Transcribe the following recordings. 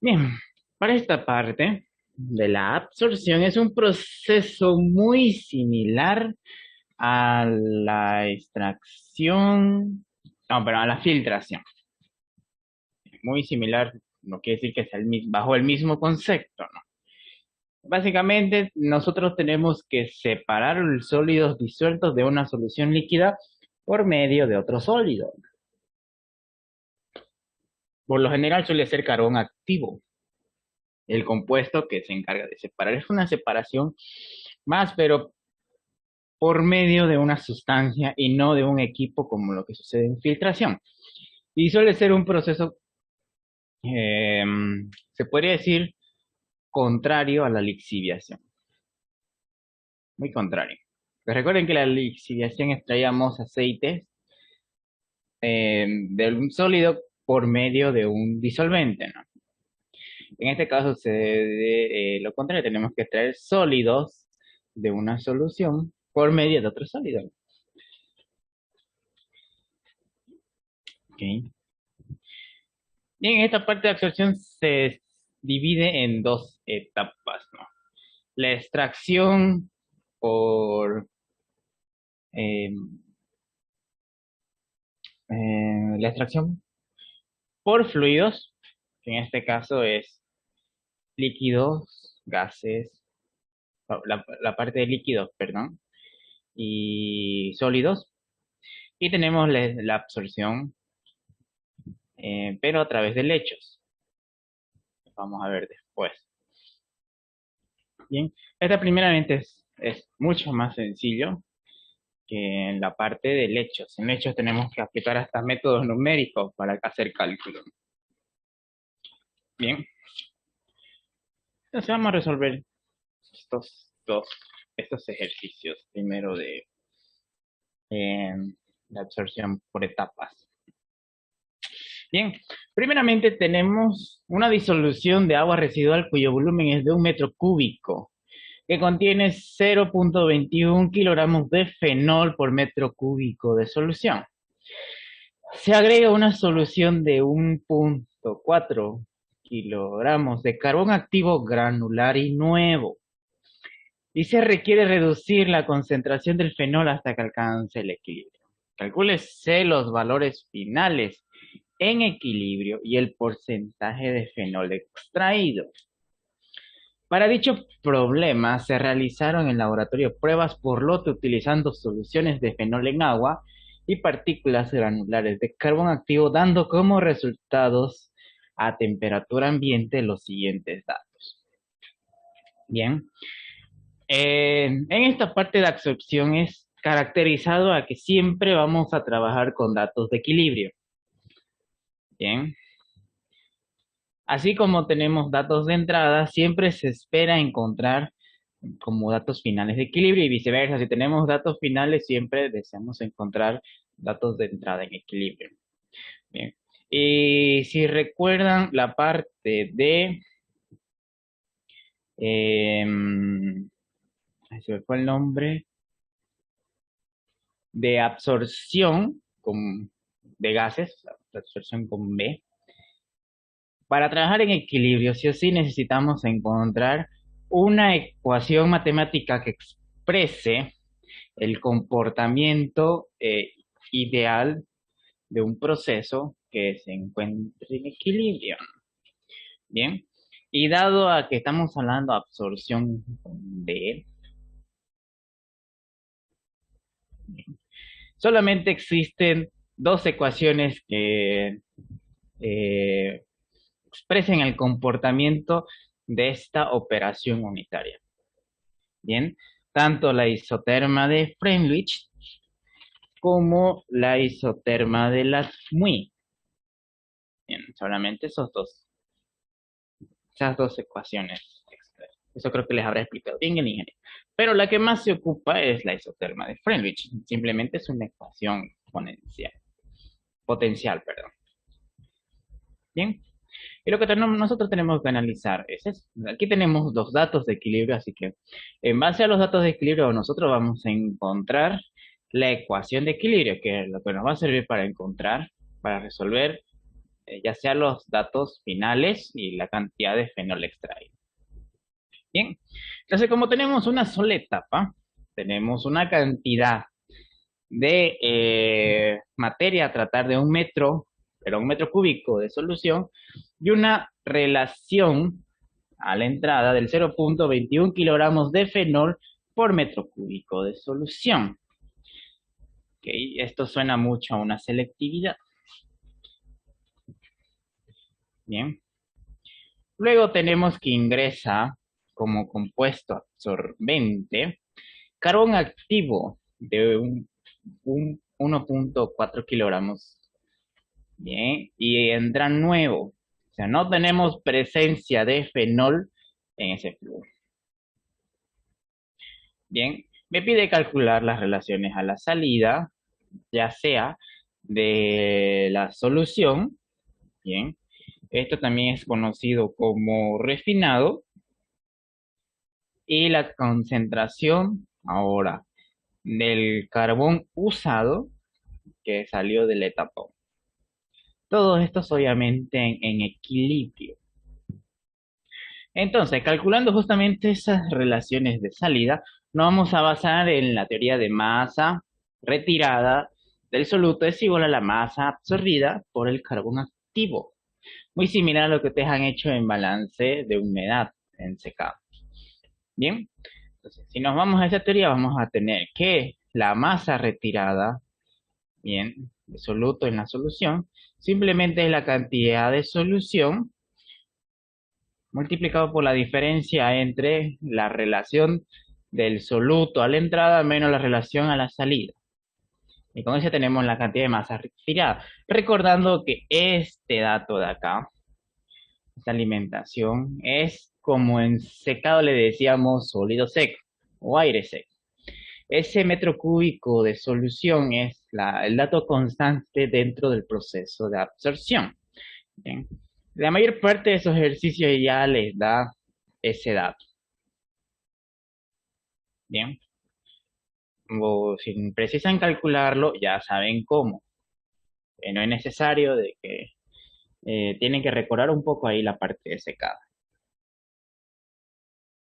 Bien, para esta parte de la absorción es un proceso muy similar a la extracción, no, pero a la filtración. Muy similar, no quiere decir que sea bajo el mismo concepto, ¿no? Básicamente, nosotros tenemos que separar los sólidos disueltos de una solución líquida por medio de otro sólido. Por lo general suele ser carbón activo, el compuesto que se encarga de separar. Es una separación más, pero por medio de una sustancia y no de un equipo como lo que sucede en filtración. Y suele ser un proceso, eh, se podría decir, contrario a la lixiviación. Muy contrario. Pues recuerden que la lixiviación extraíamos aceites de un sólido por medio de un disolvente, ¿no? En este caso sucede lo contrario, tenemos que extraer sólidos de una solución por medio de otro sólido. ¿Ok? Bien, esta parte de absorción se divide en dos etapas, ¿no? La extracción por eh, la extracción por fluidos, que en este caso es líquidos, gases, la parte de líquidos, perdón, y sólidos. Y tenemos la absorción, pero a través de lechos. Vamos a ver después. Bien, esta primeramente es mucho más sencillo que en la parte de lechos. En lechos tenemos que aplicar hasta métodos numéricos para hacer cálculo. Bien, entonces vamos a resolver estos ejercicios primero de eh, la absorción por etapas. Bien, primeramente tenemos una disolución de agua residual cuyo volumen es de 1 metro cúbico, que contiene 0,21 kilogramos de fenol por metro cúbico de solución. Se agrega una solución de 1,4 kilogramos de carbón activo granular y nuevo. Y se requiere reducir la concentración del fenol hasta que alcance el equilibrio. Calcúlese los valores finales en equilibrio y el porcentaje de fenol extraído. Para dicho problema se realizaron en laboratorio pruebas por lote utilizando soluciones de fenol en agua y partículas granulares de carbón activo, dando como resultados a temperatura ambiente los siguientes datos. Bien, en esta parte de absorción es caracterizado a que siempre vamos a trabajar con datos de equilibrio. Bien, así como tenemos datos de entrada, siempre se espera encontrar como datos finales de equilibrio y viceversa. Si tenemos datos finales, siempre deseamos encontrar datos de entrada en equilibrio. Bien. Y si recuerdan la parte de, se me fue el nombre, de absorción de gases, la absorción con B. Para trabajar en equilibrio, sí o sí necesitamos encontrar una ecuación matemática que exprese el comportamiento ideal de un proceso que se encuentre en equilibrio. Bien, y dado a que estamos hablando de absorción de, solamente existen dos ecuaciones que expresen el comportamiento de esta operación unitaria. Bien, tanto la isoterma de Freundlich como la isoterma de la Muy. Bien, solamente esas dos ecuaciones. Eso creo que les habrá explicado bien el ingeniero. Pero la que más se ocupa es la isoterma de Freundlich. Simplemente es una ecuación potencial, perdón. Bien. Y lo que nosotros tenemos que analizar es eso. Aquí tenemos los datos de equilibrio, así que en base a los datos de equilibrio nosotros vamos a encontrar la ecuación de equilibrio, que es lo que nos va a servir para encontrar, para resolver ya sea los datos finales y la cantidad de fenol extraído. Bien, entonces como tenemos una sola etapa, tenemos una cantidad de materia a tratar de 1 metro, pero 1 metro cúbico de solución, y una relación a la entrada del 0,21 kilogramos de fenol por metro cúbico de solución. Okay, esto suena mucho a una selectividad. Bien. Luego tenemos que ingresa como compuesto absorbente carbón activo de un 1,4 kilogramos. Bien, y entra nuevo. O sea, no tenemos presencia de fenol en ese flujo. Bien, me pide calcular las relaciones a la salida, ya sea de la solución. Bien, esto también es conocido como refinado. Y la concentración ahora del carbón usado que salió de la etapa. Todo esto es obviamente en equilibrio. Entonces, calculando justamente esas relaciones de salida, nos vamos a basar en la teoría de masa retirada del soluto es igual a la masa absorbida por el carbón activo. Muy similar a lo que ustedes han hecho en balance de humedad en secado. Bien, entonces, si nos vamos a esa teoría, vamos a tener que la masa retirada, bien, de soluto en la solución, simplemente es la cantidad de solución multiplicado por la diferencia entre la relación del soluto a la entrada menos la relación a la salida. Y con eso tenemos la cantidad de masa retirada. Recordando que este dato de acá, esta alimentación, es como en secado le decíamos sólido seco o aire seco. Ese metro cúbico de solución es el dato constante dentro del proceso de absorción. Bien. La mayor parte de esos ejercicios ya les da ese dato. Bien. O si precisan calcularlo, ya saben cómo. No es necesario de que tienen que recordar un poco ahí la parte de secado.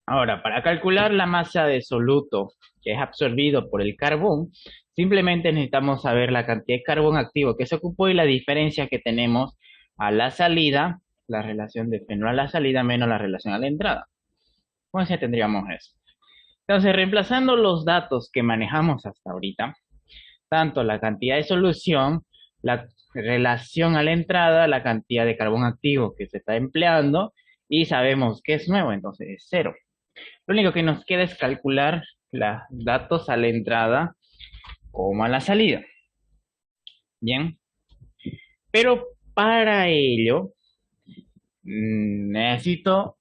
Ahora, para calcular la masa de soluto que es absorbido por el carbón, simplemente necesitamos saber la cantidad de carbón activo que se ocupó y la diferencia que tenemos a la salida, la relación de fenol a la salida menos la relación a la entrada. ¿Cómo se tendríamos eso? Entonces, reemplazando los datos que manejamos hasta ahorita, tanto la cantidad de solución, la relación a la entrada, la cantidad de carbón activo que se está empleando, y sabemos que es nuevo, entonces es 0. Lo único que nos queda es calcular los datos a la entrada como a la salida. Bien, pero para ello necesito,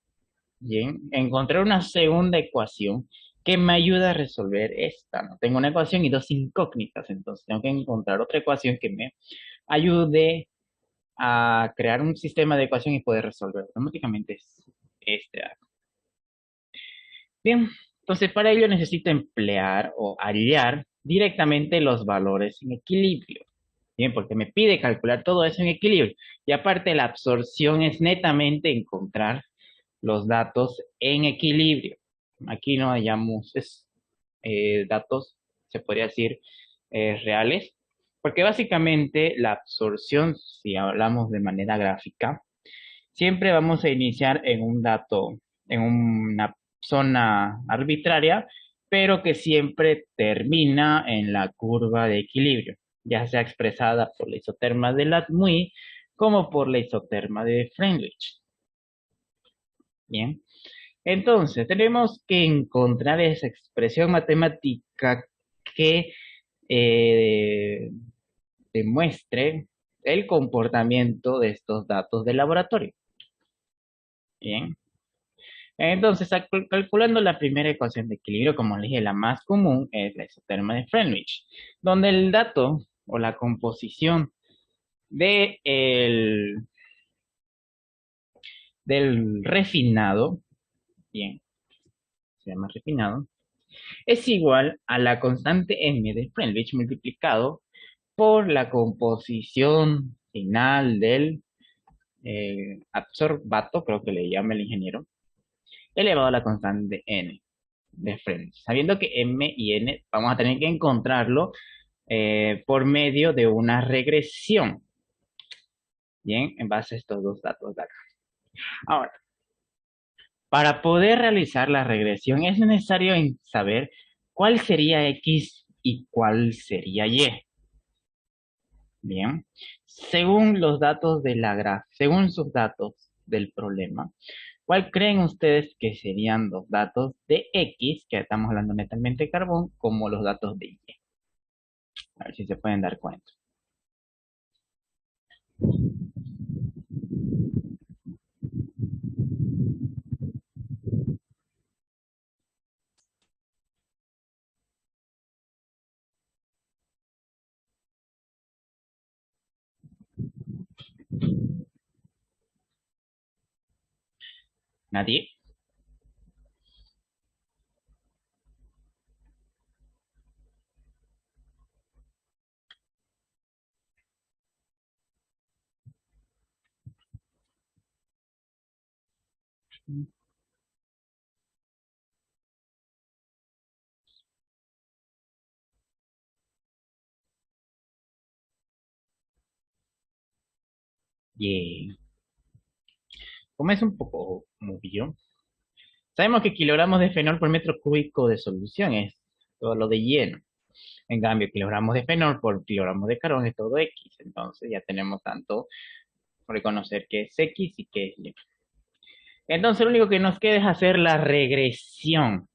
bien, encontrar una segunda ecuación que me ayude a resolver esta. ¿No? Tengo una ecuación y dos incógnitas, entonces tengo que encontrar otra ecuación que me ayude a crear un sistema de ecuación y poder resolver automáticamente este. Bien, entonces para ello necesito emplear o hallar directamente los valores en equilibrio. Bien, porque me pide calcular todo eso en equilibrio. Y aparte la absorción es netamente encontrar los datos en equilibrio. Aquí no hallamos datos, se podría decir, reales, porque básicamente la absorción, si hablamos de manera gráfica, siempre vamos a iniciar en un dato, en una zona arbitraria, pero que siempre termina en la curva de equilibrio, ya sea expresada por la isoterma de Latmuy como por la isoterma de Freundlich. Bien, entonces tenemos que encontrar esa expresión matemática que eh, demuestre el comportamiento de estos datos del laboratorio. Bien, entonces, calculando la primera ecuación de equilibrio, como les dije, la más común es la isoterma de Freundlich, donde el dato o la composición de del refinado, bien, se llama refinado, es igual a la constante m de Freundlich multiplicado por la composición final del absorbato, creo que le llama el ingeniero, elevado a la constante n de frente. Sabiendo que m y n vamos a tener que encontrarlo por medio de una regresión. Bien, en base a estos dos datos de acá. Ahora, para poder realizar la regresión es necesario saber cuál sería x y cuál sería y. Bien, según los datos de la según sus datos del problema, ¿cuál creen ustedes que serían los datos de X, que estamos hablando netamente de carbón, como los datos de Y? A ver si se pueden dar cuenta. ¿Nadie? Bien. Como es un poco obvio, sabemos que kilogramos de fenol por metro cúbico de solución es todo lo de lleno. En cambio, kilogramos de fenol por kilogramo de carbón es todo X. Entonces ya tenemos tanto reconocer que es X y que es Y. Entonces lo único que nos queda es hacer la regresión.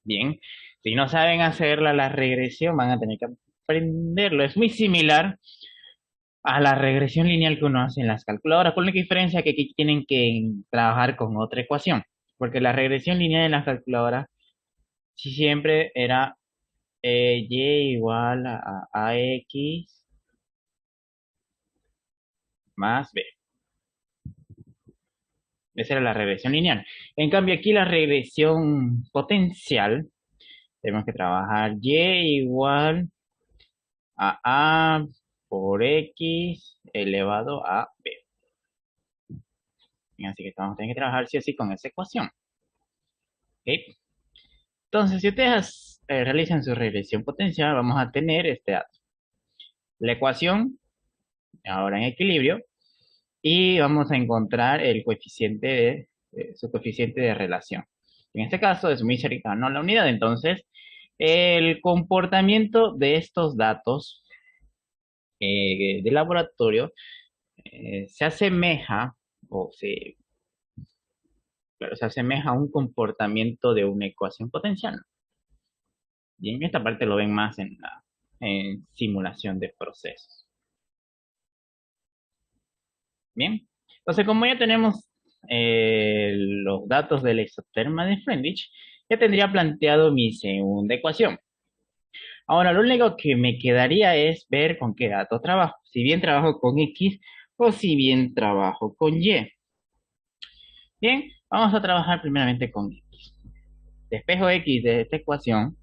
Bien, si no saben hacerla, la regresión, van a tener que aprenderlo. Es muy similar a la regresión lineal que uno hace en las calculadoras, con la única diferencia que aquí tienen que trabajar con otra ecuación, porque la regresión lineal en las calculadoras sí siempre era y igual a x más b. Esa era la regresión lineal. En cambio, aquí la regresión potencial, tenemos que trabajar y igual a por x elevado a b. Así que vamos a tener que trabajar sí o sí con esa ecuación. ¿Ok? Entonces, si ustedes realizan su regresión potencial, vamos a tener este dato. La ecuación, ahora en equilibrio, y vamos a encontrar el coeficiente su coeficiente de relación. En este caso es muy cercano a la unidad, entonces el comportamiento de estos datos de laboratorio se asemeja o se, claro, se asemeja a un comportamiento de una ecuación potencial. Bien, esta parte lo ven más en la simulación de procesos. Bien, entonces como ya tenemos los datos del exoterma de Friendlich, ya tendría planteado mi segunda ecuación. Ahora, lo único que me quedaría es ver con qué datos trabajo. Si bien trabajo con X o si bien trabajo con Y. Bien, vamos a trabajar primeramente con X. Despejo X de esta ecuación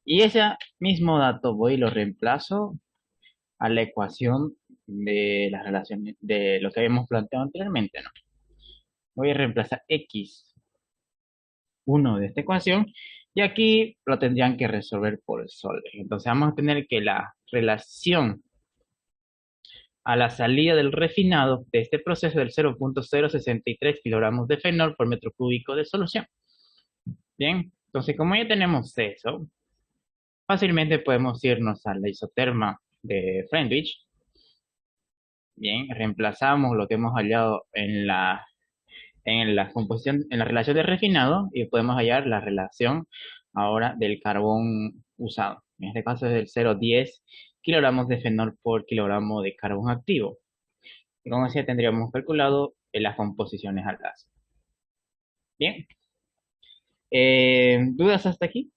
y ese mismo dato voy y lo reemplazo a la ecuación de la relación de lo que habíamos planteado anteriormente, ¿no? Voy a reemplazar x1 de esta ecuación y aquí lo tendrían que resolver por solver. Entonces vamos a tener que la relación a la salida del refinado de este proceso del 0.063 kilogramos de fenol por metro cúbico de solución. Bien, entonces como ya tenemos eso, fácilmente podemos irnos a la isoterma de Friendlich. Bien, reemplazamos lo que hemos hallado en la composición, en la relación de refinado y podemos hallar la relación ahora del carbón usado. En este caso es del 0,10 kilogramos de fenol por kilogramo de carbón activo. Y con eso ya tendríamos calculado las composiciones al gas. Bien, ¿dudas hasta aquí?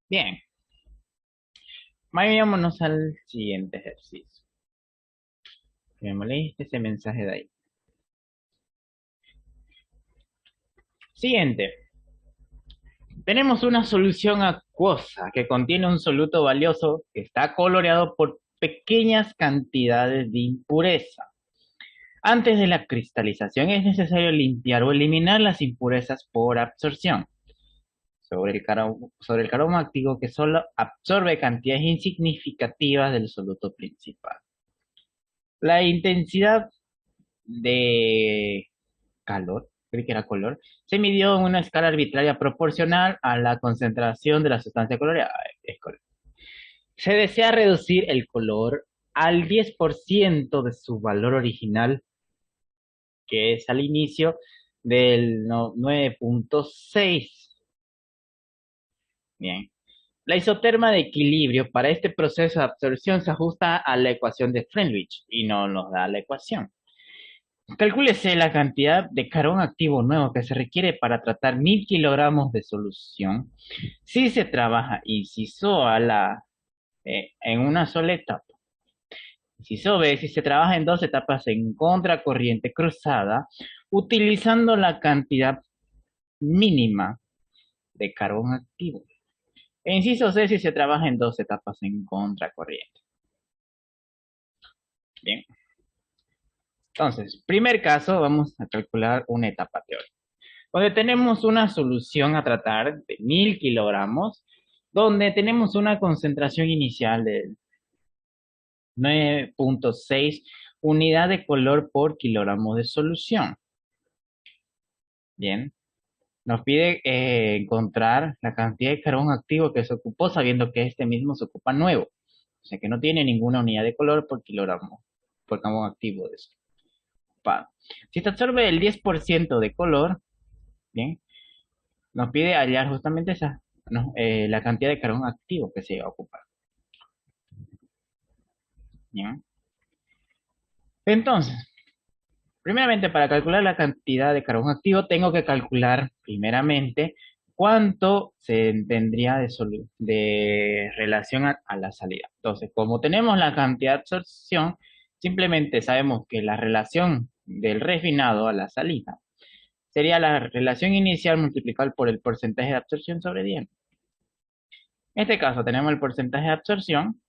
Bien, vayámonos al siguiente ejercicio. Que me moleste ese mensaje de ahí. Siguiente. Tenemos una solución acuosa que contiene un soluto valioso que está coloreado por pequeñas cantidades de impureza. Antes de la cristalización es necesario limpiar o eliminar las impurezas por absorción sobre el carbono activo que solo absorbe cantidades insignificativas del soluto principal. La intensidad de calor, creí que era color, se midió en una escala arbitraria proporcional a la concentración de la sustancia coloreada. Es color. Se desea reducir el color al 10% de su valor original, que es al inicio del 9.6. Bien. La isoterma de equilibrio para este proceso de absorción se ajusta a la ecuación de Freundlich y no nos da la ecuación. Calcúlese la cantidad de carbón activo nuevo que se requiere para tratar 1000 kilogramos de solución si se trabaja inciso en una sola etapa. Inciso B, si se trabaja en dos etapas en contracorriente cruzada, utilizando la cantidad mínima de carbón activo. E inciso C, si se trabaja en dos etapas en contracorriente. Bien. Entonces, primer caso, vamos a calcular una etapa teórica, donde tenemos una solución a tratar de 1000 kilogramos, donde tenemos una concentración inicial de 9.6 unidad de color por kilogramo de solución. Bien, nos pide encontrar la cantidad de carbón activo que se ocupó, sabiendo que este mismo se ocupa nuevo, o sea que no tiene ninguna unidad de color por kilogramo, por carbón activo de eso. Si se absorbe el 10% de color, bien, nos pide hallar justamente esa, ¿no? La cantidad de carbón activo que se va a ocupar. Bien. Entonces, primeramente para calcular la cantidad de carbón activo tengo que calcular primeramente cuánto se tendría de relación a la salida. Entonces, como tenemos la cantidad de absorción, simplemente sabemos que la relación del refinado a la salida sería la relación inicial multiplicada por el porcentaje de absorción sobre 10. En este caso tenemos el porcentaje de absorción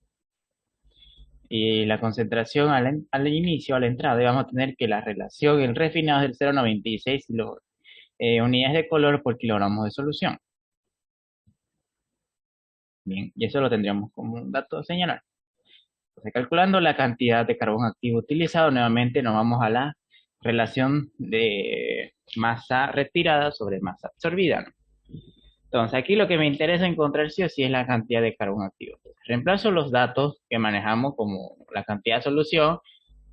y la concentración al inicio, a la entrada, y vamos a tener que la relación, el refinado es del 0,96 unidades de color por kilogramo de solución. Bien, y eso lo tendríamos como un dato a señalar. Entonces, calculando la cantidad de carbón activo utilizado, nuevamente nos vamos a la relación de masa retirada sobre masa absorbida, ¿no? Entonces, aquí lo que me interesa encontrar sí o sí es la cantidad de carbón activo. Reemplazo los datos que manejamos como la cantidad de solución.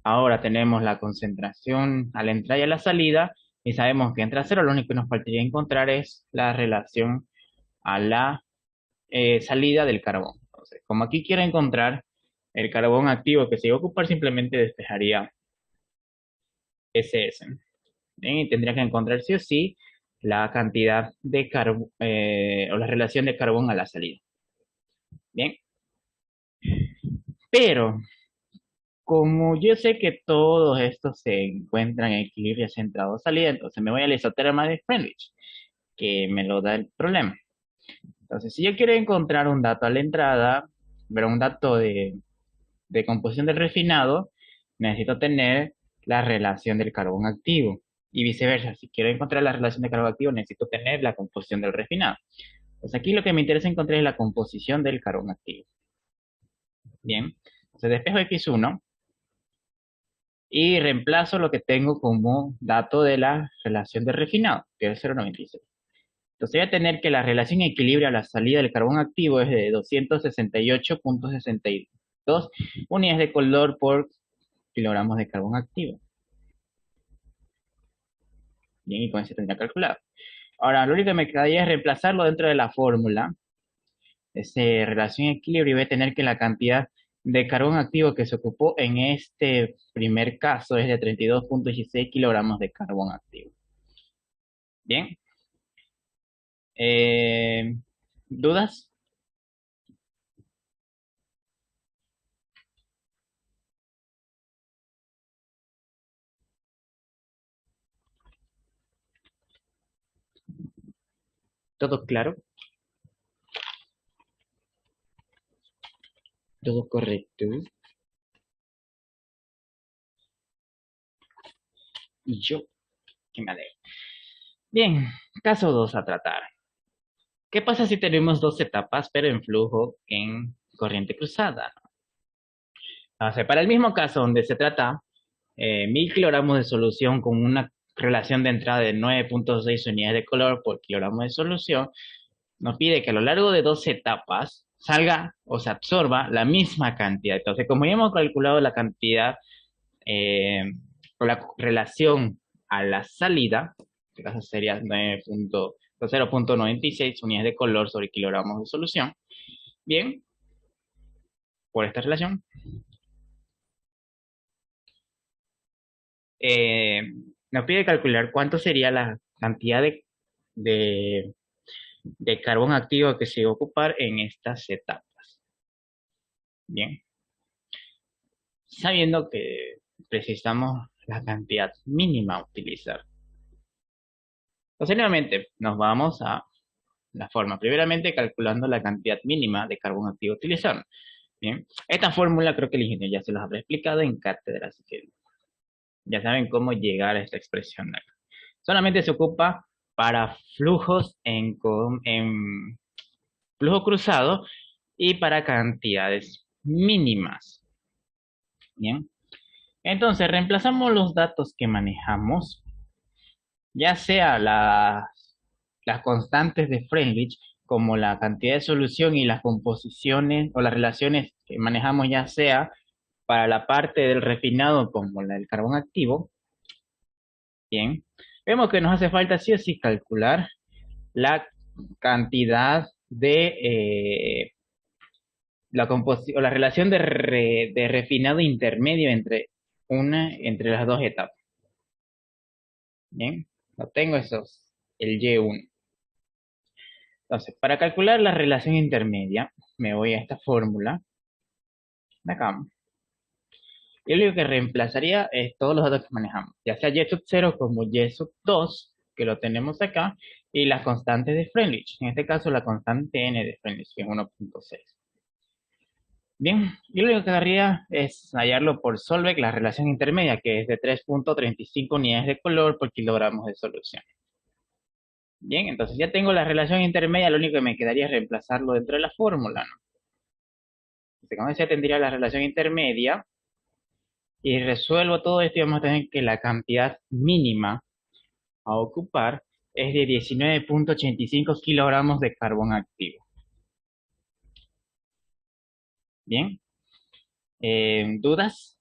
Ahora tenemos la concentración a la entrada y a la salida y sabemos que entra a cero. Lo único que nos faltaría encontrar es la relación a la salida del carbón. Entonces, como aquí quiero encontrar el carbón activo que se va a ocupar, simplemente despejaría SS. Bien, y tendría que encontrar sí o sí la cantidad de carbón o la relación de carbón a la salida. Bien, pero como yo sé que todos estos se encuentran en equilibrio centrado salida, entonces me voy al isoterma de Freundlich, que me lo da el problema. Entonces, si yo quiero encontrar un dato a la entrada, pero un dato de composición del refinado, necesito tener la relación del carbón activo. Y viceversa, si quiero encontrar la relación de carbón activo, necesito tener la composición del refinado. Pues aquí lo que me interesa encontrar es la composición del carbón activo. Bien, entonces despejo X1 y reemplazo lo que tengo como dato de la relación de refinado, que es 0,96. Entonces voy a tener que la relación equilibrio a la salida del carbón activo es de 268.62 unidades de color por kilogramos de carbón activo. Bien, y con eso tendría calculado. Ahora, lo único que me quedaría es reemplazarlo dentro de la fórmula. Esa relación equilibrio y voy a tener que la cantidad de carbón activo que se ocupó en este primer caso es de 32.16 kilogramos de carbón activo. Bien. Eh, ¿Dudas? ¿Todo claro? ¿Todo correcto? Y yo, que me alegro. Bien, caso 2 a tratar. ¿Qué pasa si tenemos dos etapas, pero en flujo en corriente cruzada? O sea, para el mismo caso donde se trata 1000 kilogramos de solución con una relación de entrada de 9.6 unidades de color por kilogramo de solución, nos pide que a lo largo de dos etapas salga o se absorba la misma cantidad. Entonces, como ya hemos calculado la cantidad eh, o la relación a la salida, en este caso sería 0.96 unidades de color sobre kilogramos de solución, bien, por esta relación, eh, nos pide calcular cuánto sería la cantidad de, de carbón activo que se va a ocupar en estas etapas. Bien, sabiendo que precisamos la cantidad mínima a utilizar. Entonces, nuevamente, nos vamos a la forma. Primeramente, calculando la cantidad mínima de carbón activo a utilizar. Bien, esta fórmula creo que el ingeniero ya se los habrá explicado en cátedra, así que ya saben cómo llegar a esta expresión de acá. Solamente se ocupa para flujos en flujo cruzado y para cantidades mínimas. Bien, entonces reemplazamos los datos que manejamos, ya sea las constantes de Freundlich, como la cantidad de solución y las composiciones o las relaciones que manejamos, ya sea para la parte del refinado como la del carbón activo. Bien, vemos que nos hace falta sí o sí calcular la cantidad o la relación de refinado intermedio entre las dos etapas. Bien, lo tengo esos, el Y1. Entonces, para calcular la relación intermedia, me voy a esta fórmula de acá. Y lo único que reemplazaría es todos los datos que manejamos, ya sea y sub 0 como y sub 2, que lo tenemos acá, y las constantes de Freundlich. En este caso, la constante n de Freundlich, que es 1.6. Bien, y lo único que haría es hallarlo por Solveig, la relación intermedia, que es de 3.35 unidades de color por kilogramos de solución. Bien, entonces ya tengo la relación intermedia, lo único que me quedaría es reemplazarlo dentro de la fórmula, ¿no? Entonces, como decía, tendría la relación intermedia y resuelvo todo esto y vamos a tener que la cantidad mínima a ocupar es de 19.85 kilogramos de carbón activo. Bien, ¿dudas?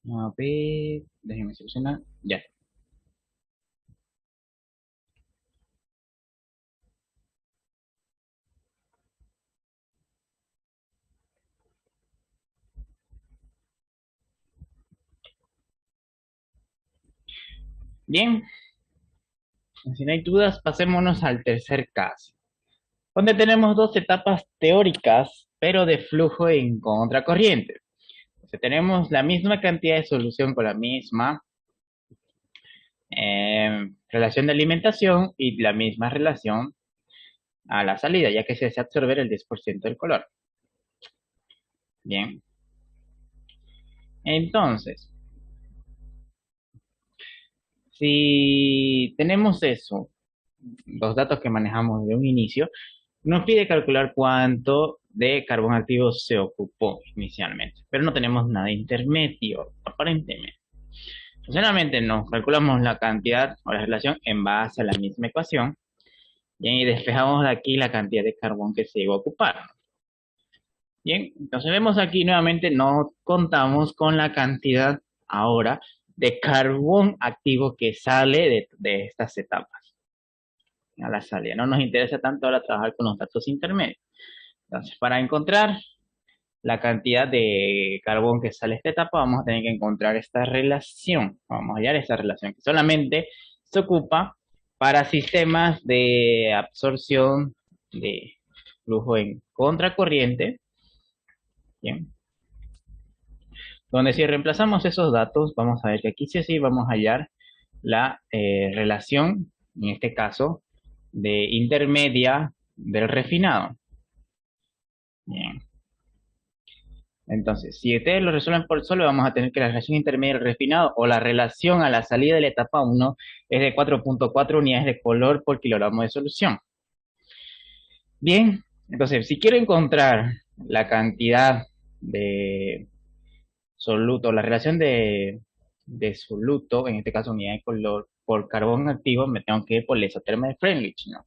A ver, déjenme solucionar. Ya. Bien, si no hay dudas, pasémonos al tercer caso, donde tenemos dos etapas teóricas, pero de flujo en contracorriente. Entonces, tenemos la misma cantidad de solución con la misma relación de alimentación y la misma relación a la salida, ya que se hace absorber el 10% del color. Bien, entonces, si tenemos eso, los datos que manejamos de un inicio, nos pide calcular cuánto de carbón activo se ocupó inicialmente, pero no tenemos nada intermedio, aparentemente. Funcionalmente nos calculamos la cantidad o la relación en base a la misma ecuación y despejamos de aquí la cantidad de carbón que se iba a ocupar. Bien, entonces vemos aquí nuevamente no contamos con la cantidad ahora de carbón activo que sale de estas etapas a la salida. No nos interesa tanto ahora trabajar con los datos intermedios. Entonces, para encontrar la cantidad de carbón que sale de esta etapa, vamos a tener que encontrar esta relación. Vamos a hallar esta relación que solamente se ocupa para sistemas de absorción de flujo en contracorriente. Bien. Donde si reemplazamos esos datos, vamos a ver que aquí sí o sí vamos a hallar la relación, en este caso, de intermedia del refinado. Bien. Entonces, si ustedes lo resuelven por solo, vamos a tener que la relación intermedia del refinado o la relación a la salida de la etapa 1 es de 4.4 unidades de color por kilogramo de solución. Bien, entonces, si quiero encontrar la cantidad de soluto, la relación de soluto, en este caso unidad de color por carbón activo, me tengo que ir por la isoterma de Freundlich, ¿no?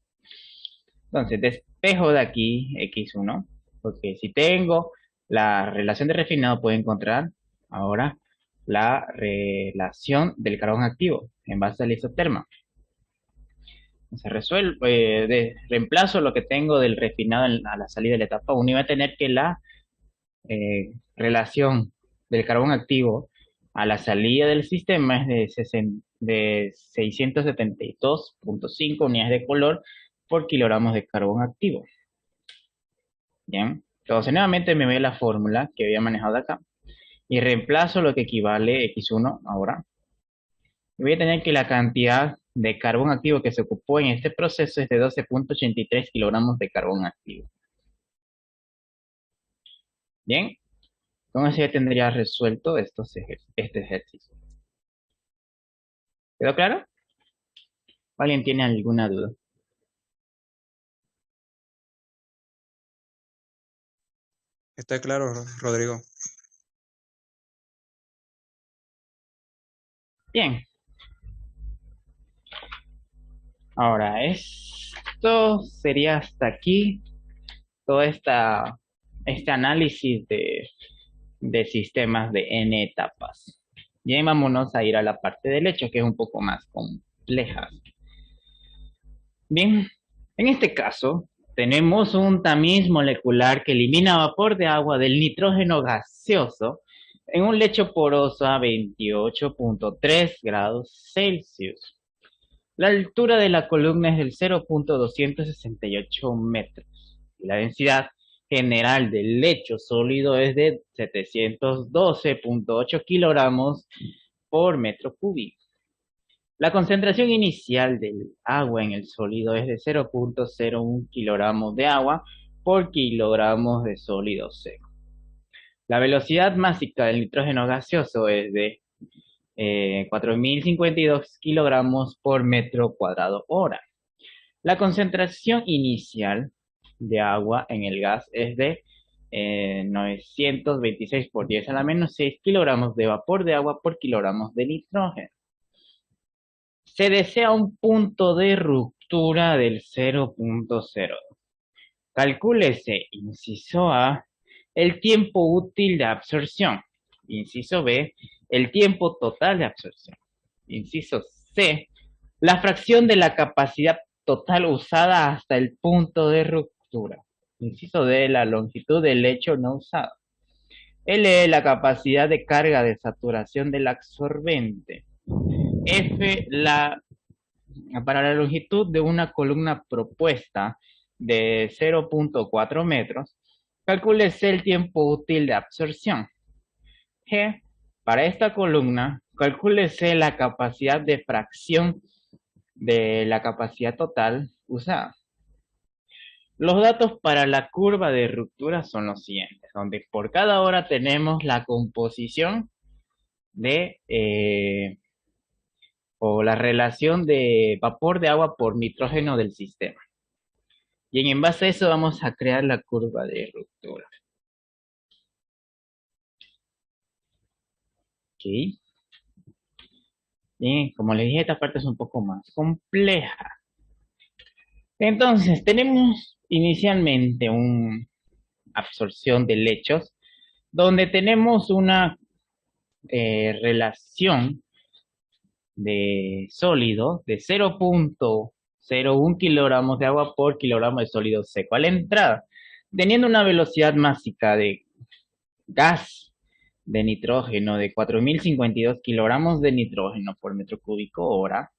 Entonces, despejo de aquí X1, porque si tengo la relación de refinado, puedo encontrar ahora la relación del carbón activo en base al isoterma. Se resuelve, reemplazo lo que tengo del refinado a la salida de la etapa 1 y voy a tener que la relación del carbón activo a la salida del sistema es de 672.5 unidades de color por kilogramos de carbón activo. Bien, entonces nuevamente me voy a la fórmula que había manejado acá y reemplazo lo que equivale X1 ahora. Y voy a tener que la cantidad de carbón activo que se ocupó en este proceso es de 12.83 kilogramos de carbón activo. Bien, con eso ya tendría resuelto este ejercicio. ¿Quedó claro? ¿Alguien tiene alguna duda? Está claro, Rodrigo. Bien, ahora esto sería hasta aquí, todo este análisis de sistemas de n etapas. Bien, vámonos a ir a la parte del hecho, que es un poco más compleja. Bien, en este caso tenemos un tamiz molecular que elimina vapor de agua del nitrógeno gaseoso en un lecho poroso a 28.3 grados Celsius. La altura de la columna es del 0.268 metros. La densidad general del lecho sólido es de 712.8 kilogramos por metro cúbico. La concentración inicial del agua en el sólido es de 0.01 kilogramos de agua por kilogramos de sólido seco. La velocidad máxima del nitrógeno gaseoso es de 4.052 kilogramos por metro cuadrado hora. La concentración inicial de agua en el gas es de 926 por 10 a la menos 6 kilogramos de vapor de agua por kilogramos de nitrógeno. Se desea un punto de ruptura del 0.0. Calcúlese, inciso A, el tiempo útil de absorción. Inciso B, el tiempo total de absorción. Inciso C, la fracción de la capacidad total usada hasta el punto de ruptura. Inciso D, la longitud del lecho no usado. L, la capacidad de carga de saturación del absorbente. F, para la longitud de una columna propuesta de 0.4 metros, calcúlese el tiempo útil de absorción. G, para esta columna, calcúlese la capacidad de fracción de la capacidad total usada. Los datos para la curva de ruptura son los siguientes, donde por cada hora tenemos la composición de o la relación de vapor de agua por nitrógeno del sistema. Y en base a eso vamos a crear la curva de ruptura. ¿Ok? Bien, como les dije, esta parte es un poco más compleja. Entonces, tenemos inicialmente un absorción de lechos, donde tenemos una relación de sólido de 0,01 kilogramos de agua por kilogramo de sólido seco a la entrada, teniendo una velocidad máxima de gas de nitrógeno de 4.052 kilogramos de nitrógeno por metro cúbico hora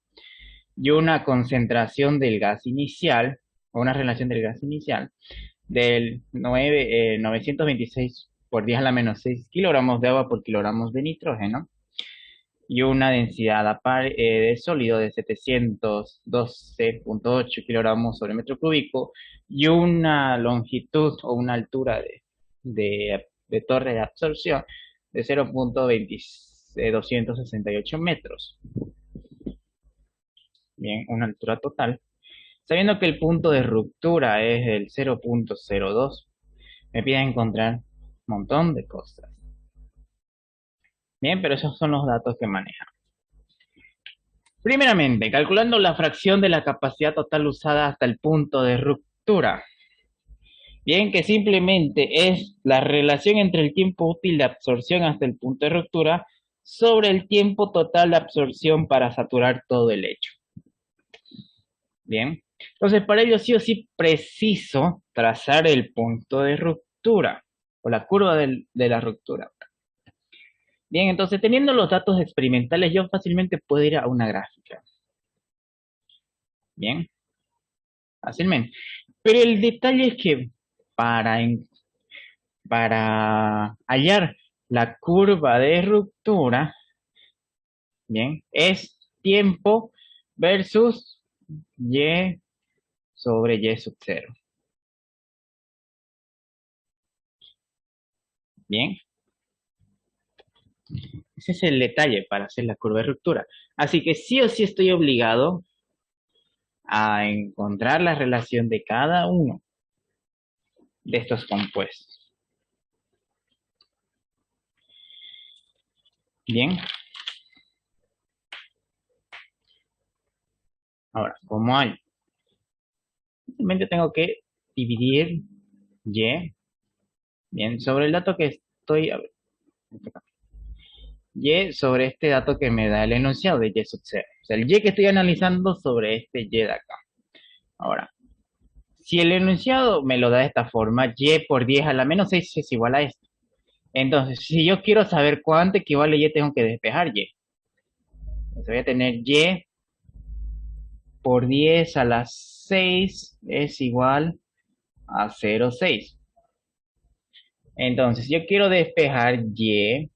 y una concentración del gas inicial, o una relación del gas inicial, del 926 por 10 a la menos 6 kilogramos de agua por kilogramos de nitrógeno, y una densidad de sólido de 712.8 kilogramos sobre metro cúbico, y una longitud o una altura de torre de absorción de 0,268 metros. Bien, una altura total. Sabiendo que el punto de ruptura es el 0,02, me pide encontrar un montón de cosas. Bien, pero esos son los datos que maneja. Primeramente, calculando la fracción de la capacidad total usada hasta el punto de ruptura. Bien, que simplemente es la relación entre el tiempo útil de absorción hasta el punto de ruptura sobre el tiempo total de absorción para saturar todo el lecho. Bien, entonces para ello sí o sí preciso trazar el punto de ruptura o la curva de la ruptura. Bien, entonces teniendo los datos experimentales yo fácilmente puedo ir a una gráfica. Bien, fácilmente. Pero el detalle es que para hallar la curva de ruptura, bien, es tiempo versus y sobre y sub 0. Bien, ese es el detalle para hacer la curva de ruptura. Así que sí o sí estoy obligado a encontrar la relación de cada uno de estos compuestos. Bien. Ahora, como hay, simplemente tengo que dividir y, bien, sobre el dato que estoy, a ver, y sobre este dato que me da el enunciado de y sub 0. O sea, el y que estoy analizando sobre este y de acá. Ahora, si el enunciado me lo da de esta forma, y por 10 a la menos 6 es igual a esto. Entonces, si yo quiero saber cuánto equivale y, tengo que despejar y. Entonces voy a tener y por 10 a las 6 es igual a 0,6. Entonces, yo quiero despejar y,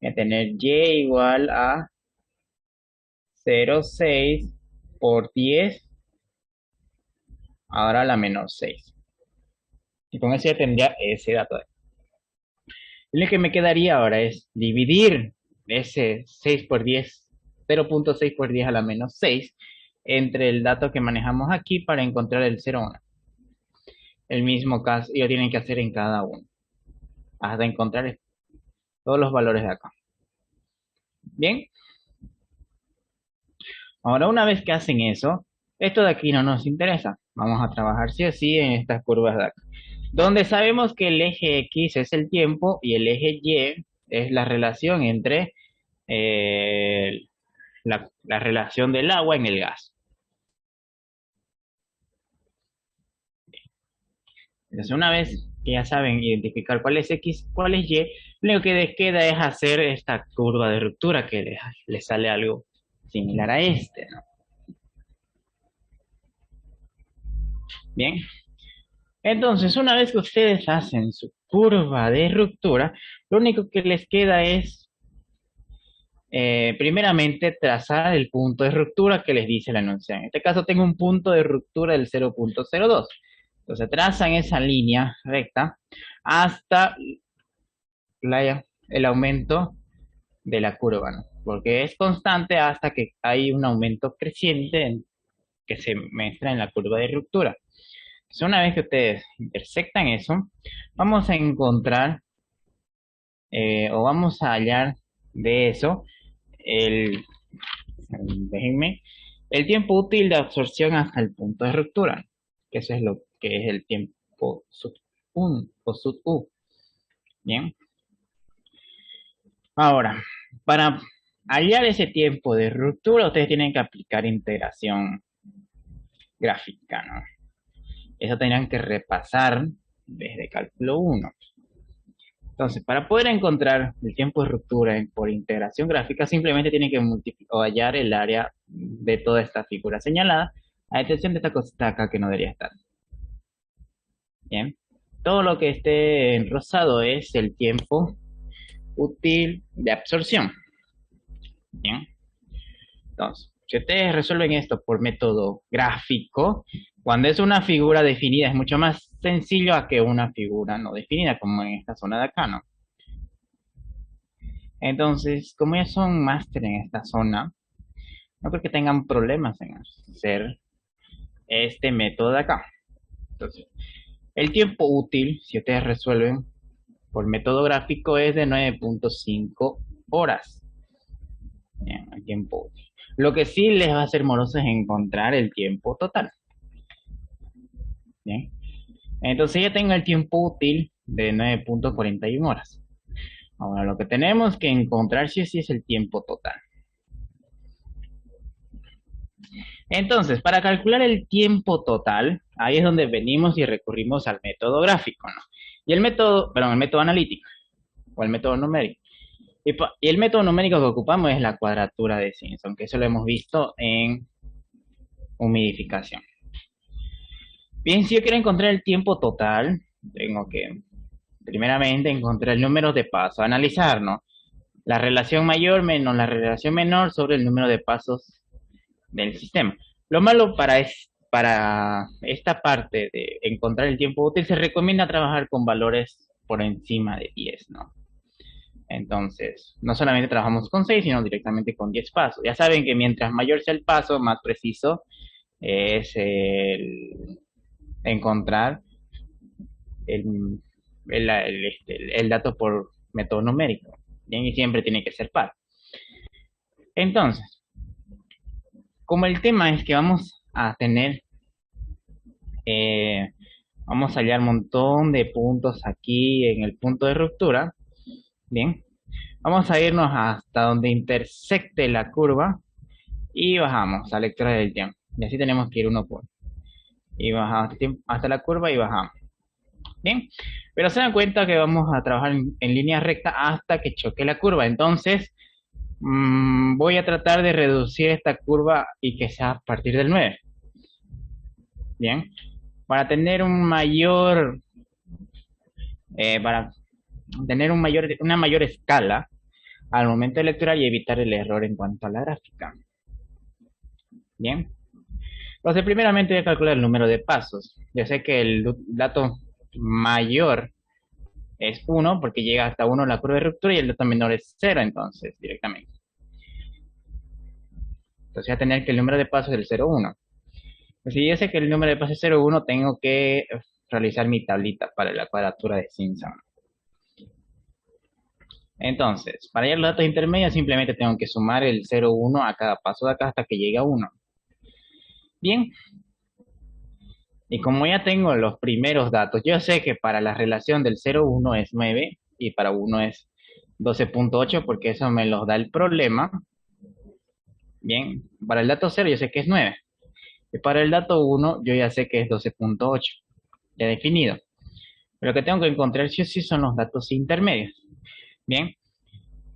voy a tener y igual a 0,6 por 10 ahora a la menos 6. Y con eso ya tendría ese dato. Lo que me quedaría ahora es dividir ese 6 por 10, 0,6 por 10 a la menos 6, entre el dato que manejamos aquí para encontrar el 0,1. El mismo caso ellos tienen que hacer en cada uno, hasta encontrar todos los valores de acá. Bien. Ahora, una vez que hacen eso, esto de aquí no nos interesa. Vamos a trabajar sí o sí en estas curvas de acá, donde sabemos que el eje X es el tiempo y el eje Y es la relación entre la relación del agua en el gas. Entonces, una vez que ya saben identificar cuál es X, cuál es Y, lo único que les queda es hacer esta curva de ruptura que les sale algo similar a este, ¿no? Bien. Entonces, una vez que ustedes hacen su curva de ruptura, lo único que les queda es, primeramente, trazar el punto de ruptura que les dice el enunciado. En este caso, tengo un punto de ruptura del 0,02. Entonces, trazan esa línea recta hasta el aumento de la curva, ¿no? Porque es constante hasta que hay un aumento creciente que se muestra en la curva de ruptura. Entonces, una vez que ustedes intersectan eso, vamos a encontrar o vamos a hallar de eso déjenme, el tiempo útil de absorción hasta el punto de ruptura, que eso es lo que es el tiempo 1 o sub u. Bien. Ahora, para hallar ese tiempo de ruptura, ustedes tienen que aplicar integración gráfica, ¿no? Eso tendrán que repasar desde cálculo 1. Entonces, para poder encontrar el tiempo de ruptura por integración gráfica, simplemente tienen que multiplicar o hallar el área de toda esta figura señalada, a excepción de esta cosita acá que no debería estar. Bien. Todo lo que esté en rosado es el tiempo útil de absorción. Bien. Entonces, si ustedes resuelven esto por método gráfico, cuando es una figura definida es mucho más sencillo a que una figura no definida, como en esta zona de acá, ¿no? Entonces, como ya son máster en esta zona, no creo que tengan problemas en hacer este método de acá. Entonces, el tiempo útil, si ustedes resuelven por método gráfico, es de 9.5 horas. Bien, el tiempo útil. Lo que sí les va a ser moroso es encontrar el tiempo total. Bien. Entonces ya tengo el tiempo útil de 9.41 horas. Ahora lo que tenemos que encontrar sí es el tiempo total. Entonces, para calcular el tiempo total, ahí es donde venimos y recurrimos al método gráfico, ¿no? Y el método analítico o el método numérico. Y el método numérico que ocupamos es la cuadratura de Simpson, que eso lo hemos visto en humidificación. Bien, si yo quiero encontrar el tiempo total, tengo que primeramente encontrar el número de pasos, analizar, ¿no? La relación mayor menos la relación menor sobre el número de pasos del sistema. Lo malo para esta parte de encontrar el tiempo útil, se recomienda trabajar con valores por encima de 10, ¿no? Entonces, no solamente trabajamos con 6, sino directamente con 10 pasos. Ya saben que mientras mayor sea el paso, más preciso es el encontrar el dato por método numérico. Bien, y siempre tiene que ser par. Entonces, como el tema es que vamos a tener, vamos a hallar un montón de puntos aquí en el punto de ruptura. Bien, vamos a irnos hasta donde intersecte la curva y bajamos a lectura del tiempo. Y así tenemos que ir uno por uno. Y bajamos hasta la curva y bajamos. Bien, pero se dan cuenta que vamos a trabajar en línea recta hasta que choque la curva. Entonces, voy a tratar de reducir esta curva y que sea a partir del 9. Bien, para tener una mayor escala al momento de lecturar y evitar el error en cuanto a la gráfica. Bien, entonces primeramente voy a calcular el número de pasos. Yo sé que el dato mayor es 1 porque llega hasta 1 la curva de ruptura y el dato menor es 0, entonces directamente. Entonces voy a tener que el número de pasos es el 0, 1. Pues si yo sé que el número de pasos es 0, 1, tengo que realizar mi tablita para la cuadratura de Simpson. Entonces, para hallar los datos intermedios simplemente tengo que sumar el 0, 1 a cada paso de acá hasta que llegue a 1. Bien. Y como ya tengo los primeros datos, yo sé que para la relación del 0, 1 es 9 y para 1 es 12.8 porque eso me los da el problema. Bien, para el dato 0 yo sé que es 9. Y para el dato 1 yo ya sé que es 12.8. Ya definido. Pero lo que tengo que encontrar sí o sí son los datos intermedios. Bien.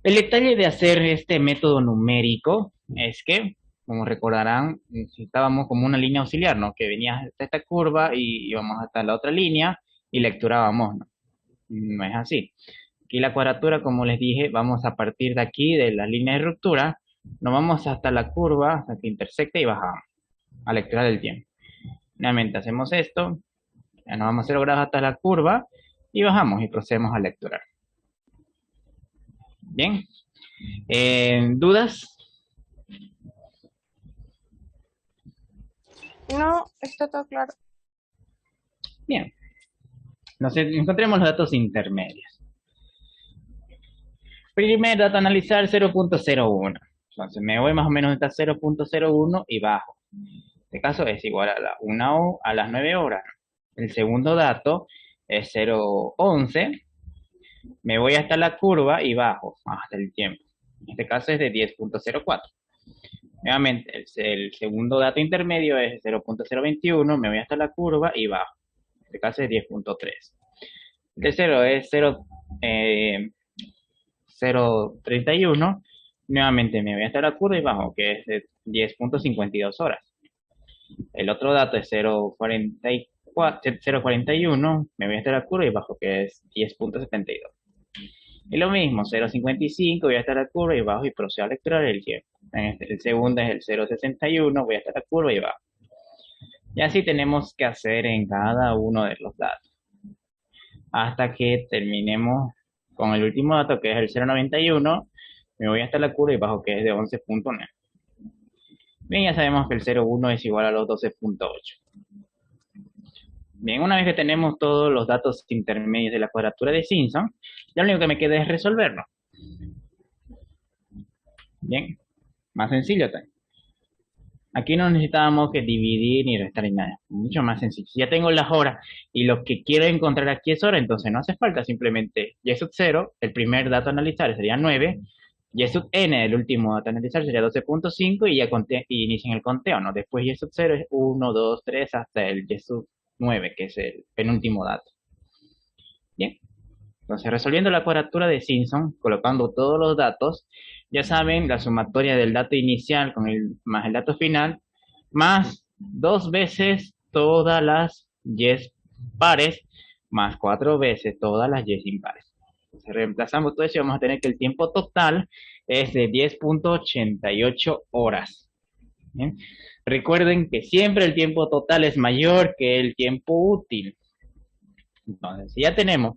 El detalle de hacer este método numérico es que, como recordarán, necesitábamos como una línea auxiliar, ¿no? Que venía hasta esta curva y íbamos hasta la otra línea y lecturábamos, ¿no? No es así. Aquí la cuadratura, como les dije, vamos a partir de aquí, de la línea de ruptura, nos vamos hasta la curva, hasta que intersecte y bajamos a lecturar el tiempo. Nuevamente hacemos esto, ya nos vamos a 0 grados hasta la curva y bajamos y procedemos a lecturar. Bien. ¿Dudas? No, está todo claro. Bien. Encontremos los datos intermedios. Primer dato a analizar 0.01. Entonces me voy más o menos hasta 0.01 y bajo. En este caso es igual a las 9 horas. El segundo dato es 0,11, me voy hasta la curva y bajo hasta el tiempo. En este caso es de 10,04. Nuevamente, el segundo dato intermedio es 0,021, me voy hasta la curva y bajo. En este caso es 10,3. El tercero es 0,31. Nuevamente me voy hasta la curva y bajo, que es de 10,52 horas. El otro dato es 0,41, me voy hasta la curva y bajo, que es 10,72. Y lo mismo, 0,55, voy hasta la curva y bajo y procedo a lecturar el tiempo. El segundo es el 0,61, voy hasta la curva y bajo. Y así tenemos que hacer en cada uno de los datos. Hasta que terminemos con el último dato, que es el 0,91, me voy hasta la curva y bajo, que es de 11,9. Bien, ya sabemos que el 0,1 es igual a los 12,8. Bien, una vez que tenemos todos los datos intermedios de la cuadratura de Simpson, ya lo único que me queda es resolverlo. Bien, más sencillo también. Aquí no necesitábamos que dividir ni restar ni nada. Mucho más sencillo. Si ya tengo las horas y lo que quiero encontrar aquí es hora, entonces no hace falta, simplemente y sub 0, el primer dato a analizar sería 9, y sub n, el último dato a analizar sería 12,5 y ya inician el conteo, ¿no? Después y sub 0 es 1, 2, 3 hasta el y sub 9, que es el penúltimo dato. Bien. Entonces, resolviendo la cuadratura de Simpson, colocando todos los datos, ya saben, la sumatoria del dato inicial más el dato final, más 2 veces todas las y pares, más 4 veces todas las y impares. Entonces, reemplazamos todo eso y vamos a tener que el tiempo total es de 10,88 horas. ¿Bien? Recuerden que siempre el tiempo total es mayor que el tiempo útil. Entonces, si ya tenemos